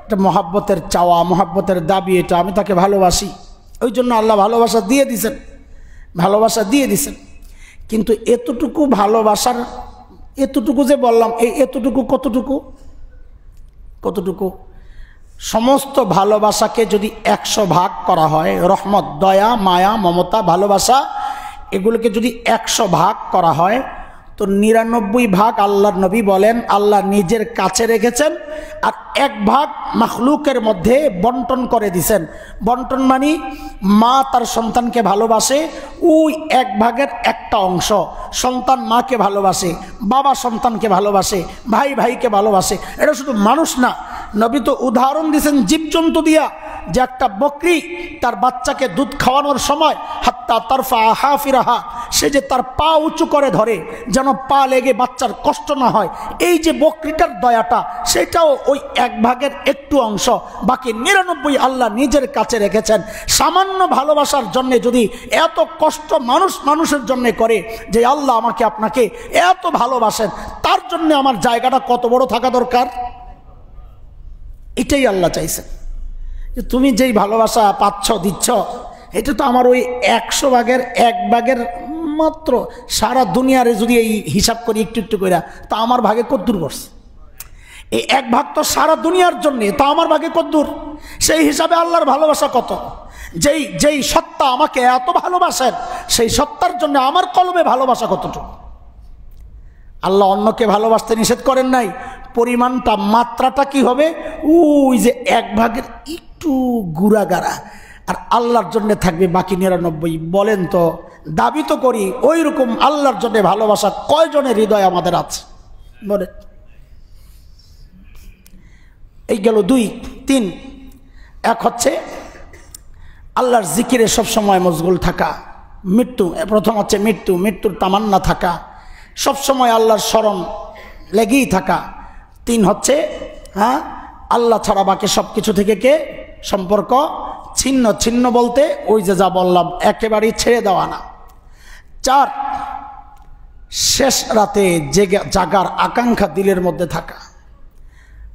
এটা মহাব্বতের চাওয়া, মহাব্বতের দাবি, এটা আমি তাকে ভালোবাসি, ওই জন্য আল্লাহ ভালোবাসা দিয়ে দিছেন, ভালোবাসা দিয়ে দিছেন। কিন্তু এতটুকু ভালোবাসার, এতটুকু যে বললাম, এই এতটুকু কতটুকু? কতটুকু? সমস্ত ভালোবাসাকে যদি 100 ভাগ করা হয়, রহমত, দয়া, মায়া, মমতা, ভালোবাসা, এগুলোকে যদি 100 ভাগ করা হয় তো 99 ভাগ আল্লাহর নবী বলেন আল্লাহ নিজের কাছে রেখেছেন, আর 1 ভাগ মাখলুকের মধ্যে বন্টন করে দিছেন। বন্টন মানে মা তার সন্তানকে ভালোবাসে, ওই 1 ভাগের একটা অংশ সন্তান মাকে ভালোবাসে, বাবা সন্তানকে ভালোবাসে, ভাই ভাইকে ভালোবাসে। এটা শুধু মানুষ না, নবী তো উদাহরণ দিয়েছেন জীবজন্তু দিয়া, যে একটা বকরি তার বাচ্চাকে দুধ খাওয়ানোর সময় হাত্তা তারফা হাফিরাহা, সে যে তার পা উঁচু করে ধরে যেন পা লেগে বাচ্চার কষ্ট না হয়, এই যে বকরিটার দয়াটা, সেটাও ওই 1 ভাগের একটু অংশ। বাকি 99 আল্লাহ নিজের কাছে রেখেছেন। সামান্য ভালোবাসার জন্য যদি এত কষ্ট মানুষের জন্য করে, যে আল্লাহ আমাকে আপনাকে এত ভালোবাসেন, তার জন্য আমার জায়গাটা কত বড় থাকা দরকার। এটাই আল্লাহ চাইছেন, যে তুমি যেই ভালোবাসা পাচ্ছ দিচ্ছ, এটা তো আমার ওই 100 ভাগের 1 ভাগের মাত্র। সারা দুনিয়ারে যদি এই হিসাব করি একটু একটু করে, তা আমার ভাগে কদ্দূর পড়ছে? এই 1 ভাগ তো সারা দুনিয়ার জন্যে, তা আমার ভাগে কদ্দূর? সেই হিসাবে আল্লাহর ভালোবাসা কত। যেই সত্তা আমাকে এত ভালোবাসেন, সেই সত্তার জন্য আমার কলবে ভালোবাসা কতটুকু। আল্লাহ অন্যকে ভালোবাসতে নিষেধ করেন নাই, পরিমাণটা মাত্রাটা কি হবে? ওই যে 1 ভাগের একটু গুড়াগাড়া, আর আল্লাহর জন্য থাকবে বাকি 99। বলেন তো, দাবি তো করি ওই রকম আল্লাহর জন্য ভালোবাসা কয়জনের হৃদয় আমাদের আছে বলেন? এই গেল 2, 3। 1 হচ্ছে আল্লাহর জিকিরে সবসময় মশগুল থাকা। প্রথম হচ্ছে মৃত্যুর তামান্না থাকা, সবসময় আল্লাহর স্মরণ লেগেই থাকা। 3 হচ্ছে আল্লাহ ছাড়া বাকি সব কিছু থেকে কে সম্পর্ক ছিন্ন বলতে ওই যে যা বললাম, একেবারেই ছেড়ে দেওয়া না। 4 শেষ রাতে জাগার আকাঙ্ক্ষা দিলের মধ্যে থাকা।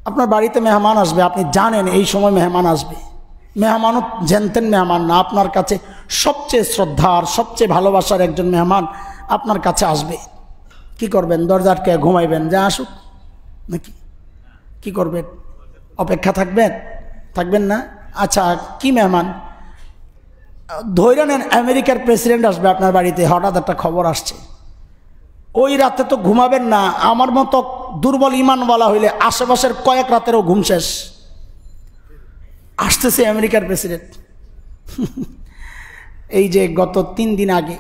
আপনার বাড়িতে মেহমান আসবে, আপনি জানেন এই সময় মেহমান আসবে, মেহমানও জানতেন মেহমান না, আপনার কাছে সবচেয়ে শ্রদ্ধার সবচেয়ে ভালোবাসার একজন মেহমান আপনার কাছে আসবে। কি করবেন? দরজা আটকে ঘুমাইবেন যে আসুক, নাকি কি করবেন? অপেক্ষা থাকবেন না? আচ্ছা, কি মেহমান? ধৈর্য নেন, আমেরিকার প্রেসিডেন্ট আসবে আপনার বাড়িতে, হঠাৎ একটা খবর আসছে, ওই রাতে তো ঘুমাবেন না। আমার মতো দুর্বল ইমানওয়ালা হইলে আশেপাশের কয়েক রাতেরও ঘুম শেষ। আসতেছে আমেরিকার প্রেসিডেন্ট। এই যে গত 3 দিন আগে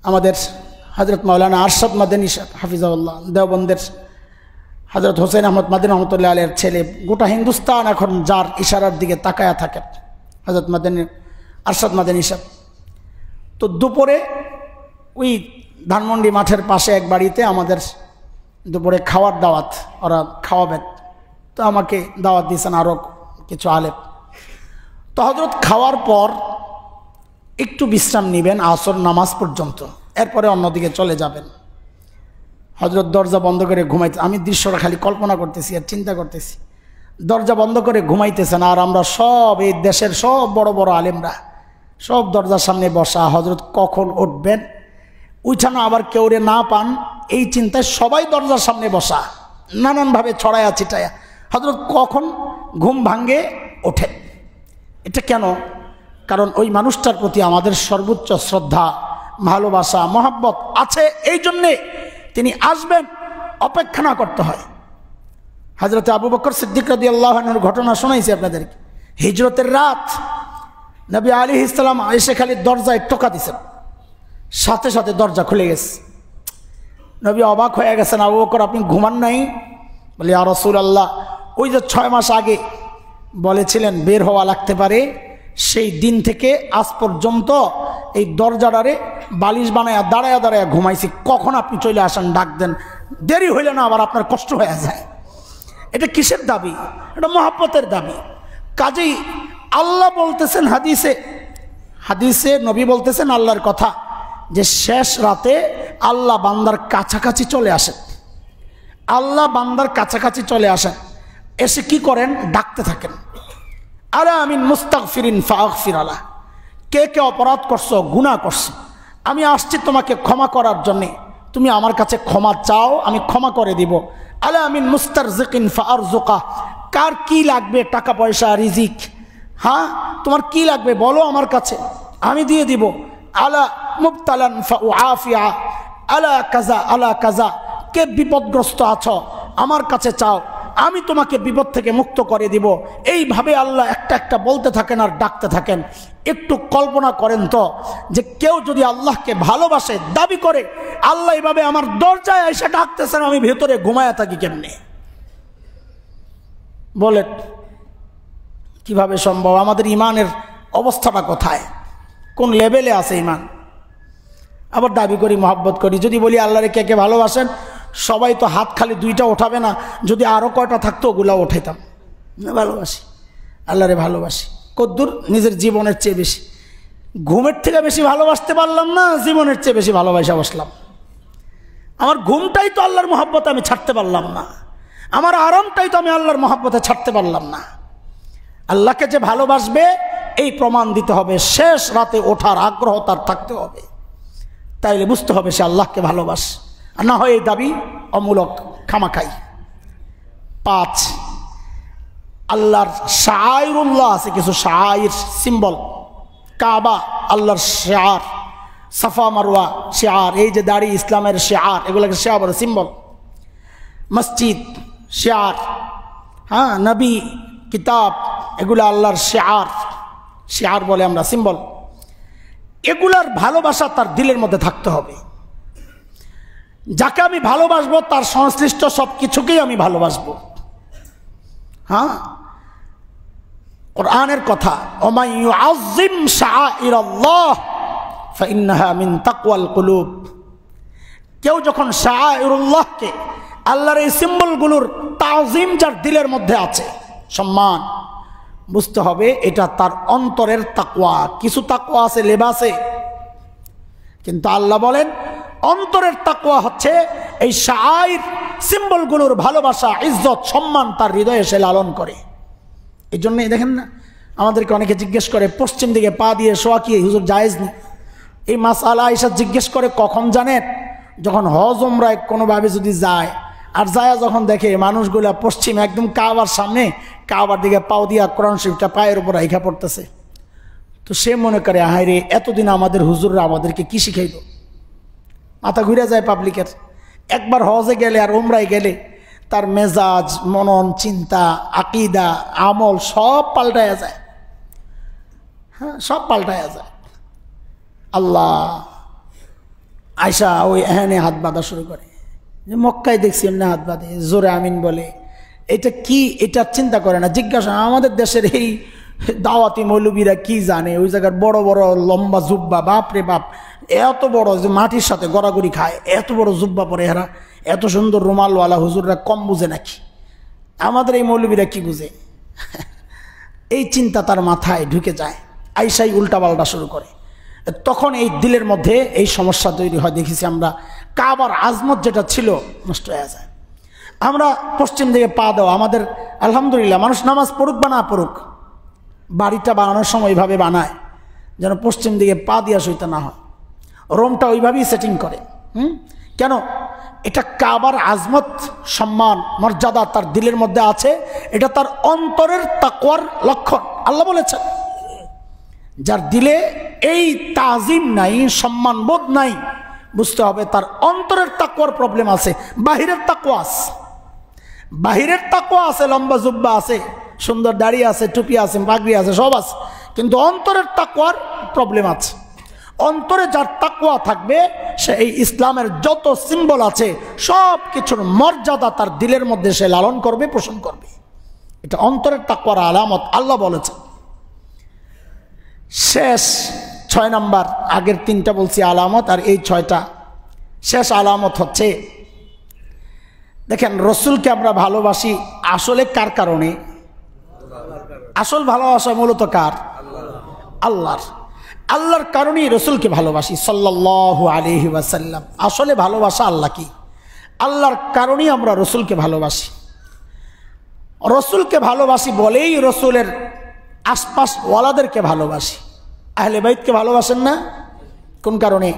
আমাদের হজরত মাওলানা আরশাদ মাদানী হাফিজাউল্লাহ, দেওবন্দের হজরত হোসেন আহমদ মাদানী রহমতুল্লাহ আলাইহির ছেলে, গোটা হিন্দুস্তান এখন যার ইশারার দিকে তাকায়া থাকেন, হজরত আরশাদ মাদানী সাহেব। তো দুপুরে ওই ধানমন্ডি মাঠের পাশে এক বাড়িতে আমাদের দুপুরে খাওয়ার দাওয়াত, ওরা খাওয়াবেন। তো আমাকে দাওয়াত দিয়েছেন আরও কিছু আলেম। তো হজরত খাওয়ার পর একটু বিশ্রাম নেবেন আসর নামাজ পর্যন্ত, এরপরে অন্যদিকে চলে যাবেন। হজরত দরজা বন্ধ করে ঘুমাইতে, আমি দৃশ্যটা খালি কল্পনা করতেছি আর চিন্তা করতেছি, দরজা বন্ধ করে ঘুমাইতেছেন, আর আমরা সব এই দেশের সব বড় বড় আলেমরা সব দরজার সামনে বসা। হজরত কখন উঠবেন, উঠানো আবার কেউরে না পান, এই চিন্তায় সবাই দরজার সামনে বসা, নানানভাবে ছড়ায়া ছিটায়া। হজরত কখন ঘুম ভাঙ্গে ওঠে। এটা কেন? কারণ ওই মানুষটার প্রতি আমাদের সর্বোচ্চ শ্রদ্ধা, ভালোবাসা, মহব্বত আছে, এই জন্যে তিনি আসবেন, অপেক্ষা না করতে হয়। হযরত আবু বকর সিদ্দিক রাদিয়াল্লাহু আনহুর ঘটনা শোনাইছি আপনাদেরকে। হিজরতের রাত নবী আলাইহিস সালাম এসে খালি দরজায় টোকা দিয়েছেন, সাথে সাথে দরজা খুলে গেছে। নবী অবাক হয়ে গেছেন, আবু বকর আপনি ঘুমান নাই? বলে ইয়া রাসূলুল্লাহ, ওই যে 6 মাস আগে বলেছিলেন বের হওয়া লাগতে পারে, সেই দিন থেকে আজ পর্যন্ত এই দরজাটারে বালিশ বানায়া দাঁড়ায়া দাঁড়ায়া ঘুমাইছি, কখন আপনি চলে আসেন ডাক দেন, দেরি হইলে না আবার আপনার কষ্ট হয়ে যায়। এটা কিসের দাবি? এটা মহব্বতের দাবি। কাজেই আল্লাহ বলতেছেন হাদিসে নবী বলতেছেন আল্লাহর কথা, যে শেষ রাতে আল্লাহ বান্দার কাছাকাছি চলে আসেন। আল্লাহ বান্দার কাছাকাছি চলে আসেন, এসে কি করেন? ডাকতে থাকেন, আলা আমিন মুস্তাগফিরিন ফাগফির আলা, কে কে অপরাধ করছো, গুনাহ করছো, আমি আসছি তোমাকে ক্ষমা করার জন্যে, তুমি আমার কাছে ক্ষমা চাও, আমি ক্ষমা করে দিব। আলা আমিন মুস্তারজিকিন ফাআরজুকা, কার কি লাগবে, টাকা পয়সা রিজিক, হ্যাঁ তোমার কি লাগবে বলো আমার কাছে, আমি দিয়ে দিব। আলা মুবতালান ফাউআফিয়া, আলা কাজা আলা কাজা, কে বিপদগ্রস্ত আছো আমার কাছে চাও, আমি তোমাকে বিপদ থেকে মুক্ত করে দিব। এইভাবে আল্লাহ একটা একটা বলতে থাকেন আর ডাকতে থাকেন। একটু কল্পনা করেন তো যে কেউ যদি আল্লাহকে ভালোবাসে দাবি করে, আল্লাহ এইভাবে আমার দরজায় এসে ডাকতেছেন, আমি ভেতরে ঘুমায়া থাকি কেমনে? বলেন কিভাবে সম্ভব? আমাদের ইমানের অবস্থাটা কোথায়, কোন লেভেলে আছে ইমান? আবার দাবি করি মহব্বত করি। যদি বলি আল্লাহরে কে কে ভালোবাসেন, সবাই তো হাত খালি দুইটা ওঠাবে না, যদি আরো কয়টা থাকতো ওগুলা ওঠাইতাম। ভালোবাসি, আল্লাহরে ভালোবাসি। কদ্দুর? নিজের জীবনের চেয়ে বেশি। ঘুমের থেকে বেশি ভালোবাসতে পারলাম না, জীবনের চেয়ে বেশি ভালোবাসা বসলাম। আমার ঘুমটাই তো আল্লাহর মহব্বতে আমি ছাড়তে পারলাম না, আমার আরামটাই তো আমি আল্লাহর মহব্বতে ছাড়তে পারলাম না। আল্লাহকে যে ভালোবাসবে এই প্রমাণ দিতে হবে, শেষ রাতে ওঠার আগ্রহ তার থাকতে হবে, তাইলে বুঝতে হবে সে আল্লাহকে ভালোবাসে। আর না হয় এই দাবি অমূলক, খামাখাই। 5, আল্লাহর শাআইরুল্লাহ আছে কিছু, শাআইর সিম্বল। কাবা আল্লাহর শিআর, সাফা মারওয়া শিআর, এই যে দাড়ি ইসলামের শিআর, এগুলোকে শিআর বলে, সিম্বল। মসজিদ শিআর, হ্যাঁ, নবী, কিতাব, এগুলো আল্লাহর শিআর, শিআর বলে আমরা, সিম্বল। এগুলার ভালোবাসা তার দিলের মধ্যে থাকতে হবে। যাকে আমি ভালোবাসবো তার সংশ্লিষ্ট সব কিছুকেই আমি ভালোবাসবো। হ্যাঁ, কোরআনের কথা, ওমাই ইউআযযিম শাআইরাল্লাহ ফাইন্নাহা মিন তাকওয়াল কুলুব। কেউ যখন শাআইরুল্লাহকে, আল্লাহর এই সিম্বলগুলোর তাজিম যার দিলের মধ্যে আছে, সম্মান, বুঝতে হবে এটা তার অন্তরের তাকওয়া। কিছু তাকওয়া আছে লেবাসে, কিন্তু আল্লাহ বলেন অন্তরের তাকওয়া হচ্ছে এই শাআইর সিম্বলগুলোর ভালোবাসা, ইজ্জত, সম্মান তার হৃদয়ে সে লালন করে। এই জন্যই দেখেন না, আমাদেরকে অনেকে জিজ্ঞেস করে পশ্চিম দিকে পা দিয়ে শোয়া কি হুজুর জায়েজ নেই? এই মাসআলা আয়েশা জিজ্ঞেস করে কখন জানেন? যখন হজ উমরায় কোনোভাবে যদি যায়, আর যায় যখন দেখে মানুষগুলা পশ্চিম একদম কাবার সামনে, কাবার দিকে পাও দিয়া কোরআন শরীফটা পায়ের উপর রাইখা পড়তেছে, তো সে মনে করে হায় রে, এতদিন আমাদের হুজুররা আমাদেরকে কি শিখাইল? মাথা ঘুরে যায় পাবলিকের। একবার হজে গেলে আর উমরায় গেলে তার মেজাজ, মনন, চিন্তা, আকিদা, আমল সব পাল্টায়া যায়। হ্যাঁ, সব পাল্টায়া যায়। আল্লাহ, আয়সা ওই এখানে হাত বাঁধা শুরু করে, যে মক্কায় দেখছি এমনি হাত বাঁধে, জোরে আমিন বলে। এটা কি? এটা চিন্তা করে না, জিজ্ঞাসা। আমাদের দেশের এই দাওয়াতি মৌলবীরা কি জানে? ওই জায়গার বড় বড় লম্বা জুব্বা, বাপ রে বাপ, এত বড় যে মাটির সাথে গড়াগড়ি খায়, এত বড় জুব্বা পরে এরা, এত সুন্দর রুমালওয়ালা হুজুররা কম বুঝে নাকি? আমাদের এই মৌলবীরা কি বুঝে? এই চিন্তা তার মাথায় ঢুকে যায়, আইসাই উল্টাপাল্টা শুরু করে। তখন এই দিলের মধ্যে এই সমস্যা তৈরি হয়। দেখেছি আমরা, কাবার আজমত যেটা ছিল নষ্ট হয়ে যায়। আমরা পশ্চিম দিকে পা দেওয়া, আমাদের আলহামদুলিল্লাহ মানুষ নামাজ পড়ুক বা না পড়ুক, বাড়িটা বানানোর সময় ওইভাবে বানায় যেন পশ্চিম দিকে পা দিয়া সইতে না হয়। রোমটা ওইভাবেই সেটিং করে। কেন? এটা কাবার আজমত, সম্মান, মর্যাদা তার দিলের মধ্যে আছে, এটা তার অন্তরের তাকওয়ার লক্ষণ। আল্লাহ বলেছেন যার দিলে এই তাজিম নাই, সম্মানবোধ নাই, বুঝতে হবে তার অন্তরের তাকওয়ার প্রবলেম আছে। বাহিরের তাকওয়া আছে, বাহিরের তাকওয়া আছে, লম্বা জুব্বা আছে, সুন্দর দাড়ি আছে, টুপি আছে, পাগড়ি আছে, সব আছে, কিন্তু অন্তরের তাকওয়ার প্রবলেম আছে। অন্তরে যার তাকওয়া থাকবে সে এই ইসলামের যত সিম্বল আছে সব কিছুর মর্যাদা তার দিলের মধ্যে সে লালন করবে, পোষণ করবে। এটা অন্তরের তাকওয়ার আলামত, আল্লাহ বলেছেন। শেষ 6 নাম্বার, আগের 3টা বলছি আলামত, আর এই 6টা শেষ আলামত হচ্ছে, দেখেন রসুলকে আমরা ভালোবাসি আসলে কার কারণে? আসল ভালোবাসা মূলত কার? আল্লাহর। আল্লাহর কারণেই রসুলকে ভালোবাসি সাল্লাল্লাহু আলাইহি ওয়াসাল্লাম। আসলে ভালোবাসা আল্লাহ কি? আল্লাহর কারণেই আমরা রসুলকে ভালোবাসি। রসুলকে ভালোবাসি বলেই রসুলের আশপাশ ওয়ালাদেরকে ভালোবাসি। আহলে বাইতকে ভালোবাসেন না? কোন কারণে?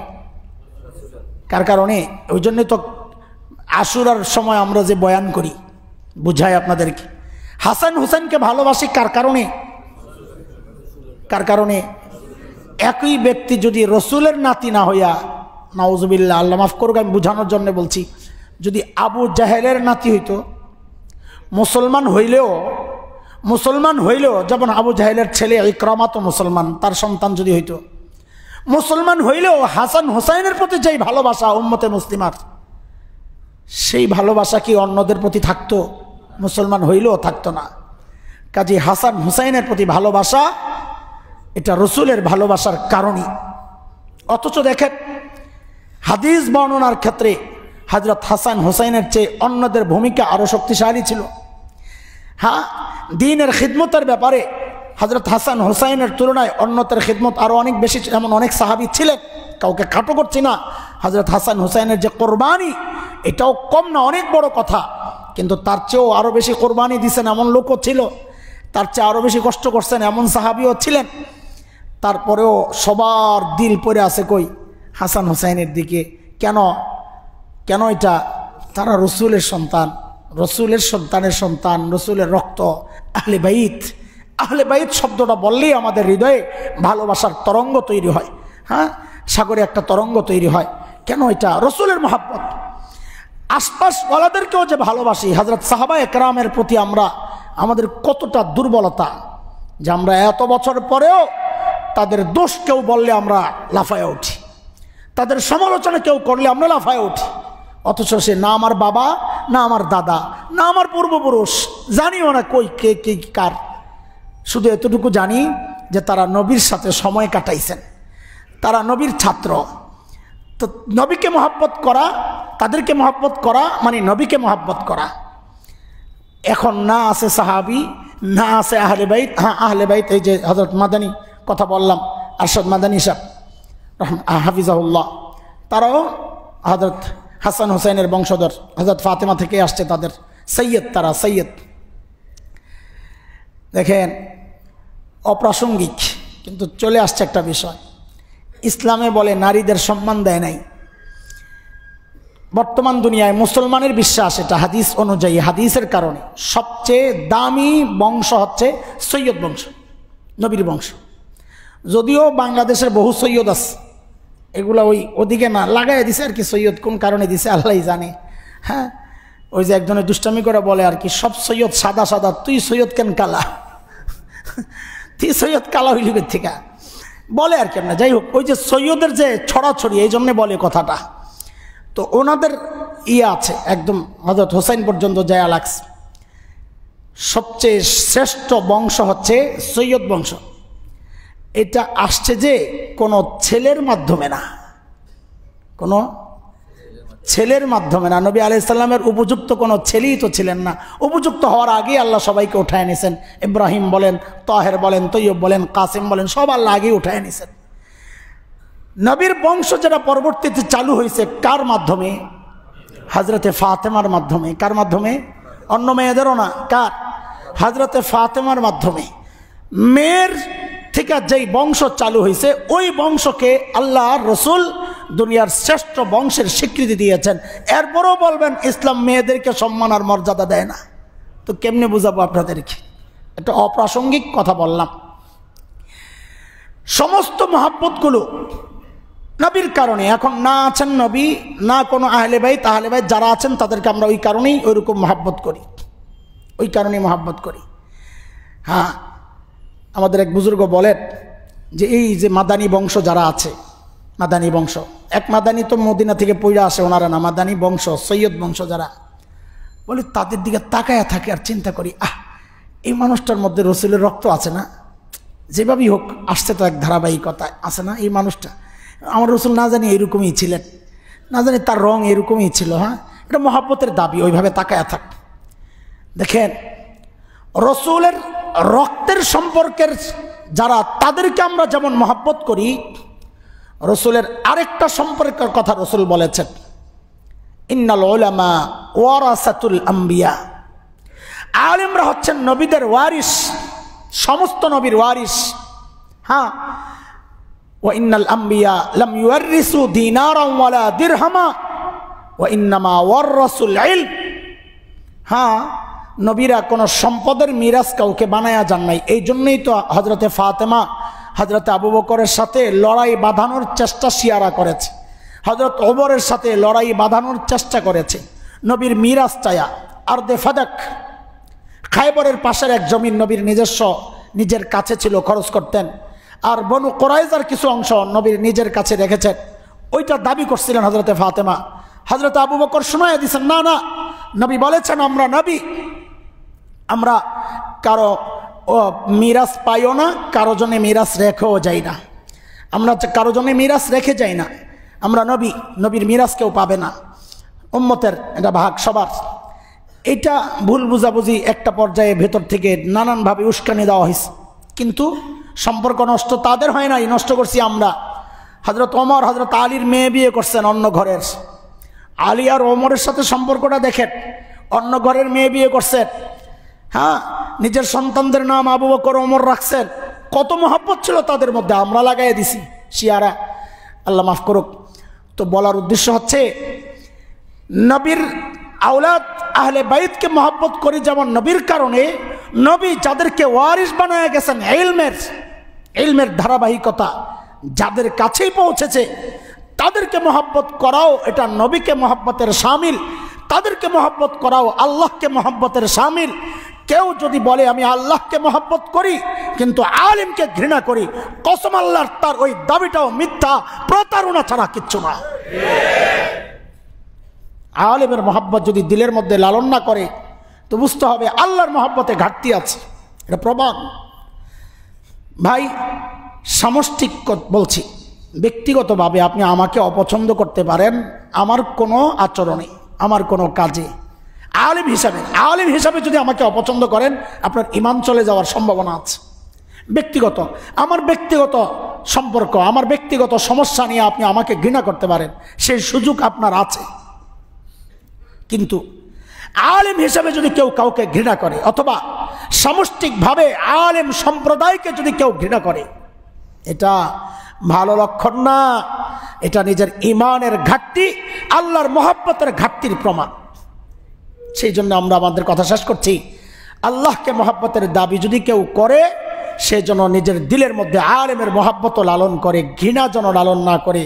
কার কারণে? ওই জন্যই তো আশুরার সময় আমরা যে বয়ান করি, বুঝাই আপনাদেরকে। হাসান হুসেনকে ভালোবাসি কার কারণে? কার কারণে? একই ব্যক্তি যদি রসুলের নাতি না হইয়া নাউজুবিল্লাহ, আল্লাহ মাফ করুক, আমি বোঝানোর জন্য বলছি, যদি আবু জাহেলের নাতি হইতো, মুসলমান হইলেও যেমন আবু জাহেলের ছেলে ইকরামা তো মুসলমান, তার সন্তান যদি হইতো, মুসলমান হইলেও হাসান হুসাইনের প্রতি যেই ভালোবাসা উম্মতে মুসলিমার, সেই ভালোবাসা কি অন্যদের প্রতি থাকতো? মুসলমান হইলেও থাকতো না। কাজী হাসান হুসাইনের প্রতি ভালোবাসা এটা রসুলের ভালোবাসার কারণই। অথচ দেখেন হাদিস বর্ণনার ক্ষেত্রে হযরত হাসান হুসাইনের চেয়ে অন্যদের ভূমিকা আরো শক্তিশালী ছিল। হ্যাঁ, দ্বীনের খিদমতের ব্যাপারে হযরত হাসান হুসাইনের তুলনায় অন্যদের খিদমত আরো অনেক বেশি, এমন অনেক সাহাবী ছিলেন, কাউকে খাটো করছি না। হযরত হাসান হুসাইনের যে কোরবানি, এটাও কম না, অনেক বড় কথা, কিন্তু তার চেয়েও আরো বেশি কোরবানি দিয়েছেন এমন লোকও ছিল, তার চেয়ে আরো বেশি কষ্ট করছেন এমন সাহাবীও ছিলেন। তারপরেও সবার দিল পড়ে আছে কই? হাসান হুসাইনের দিকে। কেন? এটা তারা রসুলের সন্তান, রসুলের সন্তানের সন্তান, রসুলের রক্ত, আহলে বাইত। আহলে বাইত শব্দটা বললেই আমাদের হৃদয়ে ভালোবাসার তরঙ্গ তৈরি হয়। হ্যাঁ, সাগরে একটা তরঙ্গ তৈরি হয়। কেন? এটা রসুলের মহব্বত। আশপাশ ওয়ালাদেরকেও যে ভালোবাসি, হযরত সাহাবা একরামের প্রতি আমাদের কতটা দুর্বলতা, যে আমরা এত বছর পরেও তাদের দোষ কেউ বললে আমরা লাফায় উঠি, তাদের সমালোচনা কেউ করলে আমরা লাফায় উঠি। অথচ সে না আমার বাবা, না আমার দাদা, না আমার পূর্বপুরুষ, জানিও না কই কে কে কার। শুধু এতটুকু জানি যে তারা নবীর সাথে সময় কাটাইছেন, তারা নবীর ছাত্র। তো নবীকে মহব্বত করা, তাদেরকে মহব্বত করা মানে নবীকে মহব্বত করা। এখন না আছে সাহাবী, না আছে আহলে বাইত। হ্যাঁ, আহলে বাইত, এই যে হযরত মাদানী কথা বললাম, আরশাদ মাদানী সাহেব হাফিজাহুল্লাহ, তারাও হযরত হাসান হুসাইনের বংশধর, হযরত ফাতেমা থেকে আসছে, তাদের সৈয়দ, তারা সৈয়দ। দেখেন, অপ্রাসঙ্গিক কিন্তু চলে আসছে একটা বিষয়। ইসলামে বলে নারীদের সম্মান দেয় নাই। বর্তমান দুনিয়ায় মুসলমানের বিশ্বাস, এটা হাদিস অনুযায়ী, হাদিসের কারণে সবচেয়ে দামি বংশ হচ্ছে সৈয়দ বংশ, নবীর বংশ। যদিও বাংলাদেশের বহু সৈয়দ আছে, এগুলা ওদিকে না লাগাই দিছে আর কি। সৈয়দ কোন কারণে দিছে আল্লাহই জানে। হ্যাঁ, ওই যে একজনের দুষ্টামি করে বলে আর কি, সব সৈয়দ সাদা সাদা, তুই সৈয়দ কেন কালা? তুই সৈয়দ কালা হইলি থেকে বলে আর কি। আমরা যাই হোক, ওই যে সৈয়দের যে ছড়াছড়ি, এই জন্যে বলে কথাটা। তো ওনাদের আছে একদম হযরত হোসেন পর্যন্ত যায় লাগছে। সবচেয়ে শ্রেষ্ঠ বংশ হচ্ছে সৈয়দ বংশ। এটা আসছে যে কোনো ছেলের মাধ্যমে না, কোনো ছেলের মাধ্যমে না। নবী আলাইহিস সালামের উপযুক্ত কোনো ছেলেই তো ছিলেন না। উপযুক্ত হওয়ার আগে আল্লাহ সবাইকে উঠায় নিয়েছেন। ইব্রাহিম বলেন, তাহের বলেন, তৈয়ব বলেন, কাসিম বলেন, সব আল্লাহ আগেই উঠায় নিয়েছেন। নবীর বংশ যেটা পরবর্তীতে চালু হয়েছে কার মাধ্যমে? হযরতে ফাতেমার মাধ্যমে। কার মাধ্যমে? অন্য মেয়েদেরও না, কার? হযরতে ফাতেমার মাধ্যমে। মেয়ের থেকে যেই বংশ চালু হয়েছে, ওই বংশকে আল্লাহর রসুল দুনিয়ার শ্রেষ্ঠ বংশের স্বীকৃতি দিয়েছেন। এরপরও বলবেন ইসলাম মেয়েদেরকে সম্মান আর মর্যাদা দেয় না। তো কেমনে বুঝাবো আপনাদেরকে? এটা অপ্রাসঙ্গিক কথা বললাম। সমস্ত মহব্বতগুলো নবীর কারণে। এখন না আছেন নবী, না কোনো আহলে বাইত, আহলে বাইত যারা আছেন তাদেরকে আমরা ওই কারণেই ওইরকম মহব্বত করি, ওই কারণেই মহব্বত করি। হ্যাঁ, আমাদের এক বুজুর্গ বলেন যে এই যে মাদানী বংশ যারা আছে, মাদানী বংশ, এক মাদানী তো মদিনা থেকে পইড়া আসে, ওনারা না, মাদানী বংশ, সৈয়দ বংশ যারা, বলে তাদের দিকে তাকায়া থাকে আর চিন্তা করি, এই মানুষটার মধ্যে রসুলের রক্ত আছে না? যেভাবেই হোক আসছে তো এক ধারাবাহিকতায় আছে না এই মানুষটা? আমার রসুল না জানি এরকমই ছিলেন, না জানি তার রং এরকমই ছিল। হ্যাঁ, এটা মহব্বতের দাবি, ওইভাবে তাকায়া থাক। দেখেন, রসুলের রক্তের সম্পর্কের যারা, তাদেরকে আমরা যেমন মহব্বত করি, রসুলের আরেকটা সম্পর্কের কথা রসুল বলেছেন, ইন্নাল উলামা ওয়ারাসাতুল আম্বিয়া। আলেমরা হচ্ছেন নবীদের ওয়ারিস, সমস্ত নবীর ওয়ারিস। হ্যাঁ, ওয়া ইন্নাল আম্বিয়া লাম ইউয়ারিসু দিনারান ওয়ালা দিরহামা ওয়া ইন্নামা ওয়ারাসুল ইলম। হ্যাঁ, নবীরা কোনো সম্পদের মিরাজ কাউকে বানায়া যান নাই। এই জন্যই তো হযরতে ফাতেমা হযরতে আবু বকরের সাথে লড়াই বাঁধানোর চেষ্টা শিয়ারা করেছে। হযরত ওমরের সাথে লড়াই বাঁধানোর চেষ্টা করেছে নবীর মিরাজ চায়া। আর দে ফাদাক, খায়বরের পাশের এক জমিন নবীর নিজস্ব, নিজের কাছে ছিল, খরচ করতেন। আর বনু কুরাইজার কিছু অংশ নবীর নিজের কাছে রেখেছেন, ওইটা দাবি করছিলেন হযরতে ফাতেমা। হযরত আবু বকর শোনায় দিয়েছেন, না না, নবী বলেছেন আমরা নবী, আমরা কারো মিরাজ পাইও না, কারো জন্য মিরাজ রেখেও যাই না, আমরা কারো জন্য মিরাজ রেখে যাই না, আমরা নবী, নবীর মিরাজ কেউ পাবে না, উম্মতের এটা ভাগ সবার। এটা ভুল বুঝাবুঝি একটা পর্যায়ে ভেতর থেকে নানানভাবে উস্কানি দেওয়া হয়েছে, কিন্তু সম্পর্ক নষ্ট তাদের হয় নাই, নষ্ট করছি আমরা। হযরত ওমর হযরত আলীর মেয়ে বিয়ে করছেন অন্য ঘরের, আলী আর ওমরের সাথে সম্পর্কটা দেখেন, অন্য ঘরের মেয়ে বিয়ে করছেন। হ্যাঁ, নিজের সন্তানদের নাম আবু বকর ওমর রাখছেন, কত মহব্বত ছিল তাদের মধ্যে, আমরা লাগাই দিছি শিয়ারা, আল্লাহ মাফ করুক। তো বলার উদ্দেশ্য হচ্ছে নবীর আওলাদ আহলে বাইতকে মহব্বত করি, যেমন নবীর কারণে নবী যাদেরকে ওয়ারিস বানায় গেছেন, ইলমের ধারাবাহিকতা যাদের কাছেই পৌঁছেছে তাদেরকে মহব্বত করাও এটা নবীকে মহব্বতের শামিল, তাদেরকে মহব্বত করাও আল্লাহকে মহব্বতের শামিল। কেউ যদি বলে আমি আল্লাহকে মহব্বত করি কিন্তু আলিমকে ঘৃণা করি, কসম আল্লাহর, তার ওই দাবিটাও মিথ্যা, প্রতারণা ছাড়া কিচ্ছু না। আলিমের মহব্বত যদি দিলের মধ্যে লালন না করে তো বুঝতে হবে আল্লাহর মহব্বতে ঘাটতি আছে, এটা প্রমাণ। ভাই, সামষ্টিক বলছি, ব্যক্তিগতভাবে আপনি আমাকে অপছন্দ করতে পারেন আমার কোনো আচরণে, আমার কোনো কাজে, আলিম হিসাবে যদি আমাকে অপছন্দ করেন আপনার ঈমান চলে যাওয়ার সম্ভাবনা আছে। ব্যক্তিগত, আমার ব্যক্তিগত সম্পর্ক, আমার ব্যক্তিগত সমস্যা নিয়ে আপনি আমাকে ঘৃণা করতে পারেন, সেই সুযোগ আপনার আছে। কিন্তু আলিম হিসাবে যদি কেউ কাউকে ঘৃণা করে, অথবা সামষ্টিকভাবে আলিম সম্প্রদায়কে যদি কেউ ঘৃণা করে, এটা ভালো লক্ষণ না, এটা নিজের ঈমানের ঘাটতি, আল্লাহর মহব্বতের ঘাটতির প্রমাণ। সেই জন্য আমরা আমাদের কথা শেষ করছি, আল্লাহকে মহব্বতের দাবি যদি কেউ করে সে যেন নিজের দিলের মধ্যে আলেমের মহব্বত লালন করে, ঘৃণা যেন লালন না করে।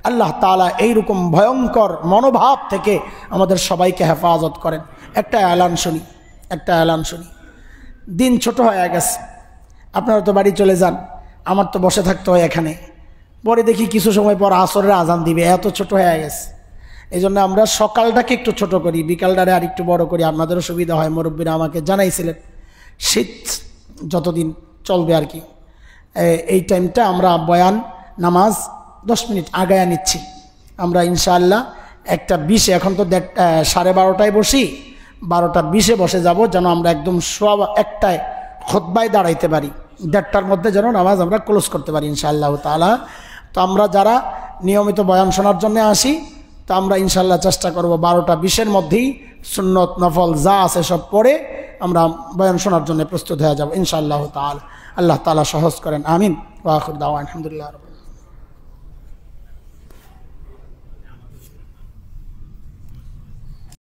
আল্লাহ তাআলা এইরকম ভয়ঙ্কর মনোভাব থেকে আমাদের সবাইকে হেফাজত করেন। একটা এলান শুনি, দিন ছোট হয়ে গেছে, আপনারা তো বাড়ি চলে যান, আমার তো বসে থাকতে হয় এখানে, পরে দেখি কিছু সময় পর আসরের আজান দিবে, এত ছোট হয়ে গেছে। এই জন্য আমরা সকালটাকে একটু ছোট করি, বিকালটারে আর একটু বড় করি, আপনাদেরও সুবিধা হয়। মুরব্বীরা আমাকে জানাইছিলেন শীত যতদিন চলবে আর কি, এই টাইমটা আমরা বয়ান নামাজ 10 মিনিট আগায়া নিচ্ছি আমরা ইনশাআল্লাহ। 1:20, এখন তো 12:30টায় বসি, 12:20 বসে যাব, যেন আমরা একদম সব 1টায় খুতবায় দাঁড়াইতে পারি, 1:30টার মধ্যে যেন নামাজ আমরা ক্লোজ করতে পারি ইনশাআল্লাহ তাআলা। তো আমরা যারা নিয়মিত বয়ান শোনার জন্য আসি, তো আমরা ইনশাআল্লাহ চেষ্টা করব 12:20-এর মধ্যেই সুন্নত নফল যা আছে সব পড়ে আমরা বয়ান শোনার জন্য প্রস্তুত হয়ে যাব ইনশাআল্লাহ তাআলা। আল্লাহ তাআলা সহজ করেন, আমিন। ওয়া আখির দাওয়ানা আলহামদুলিল্লাহ।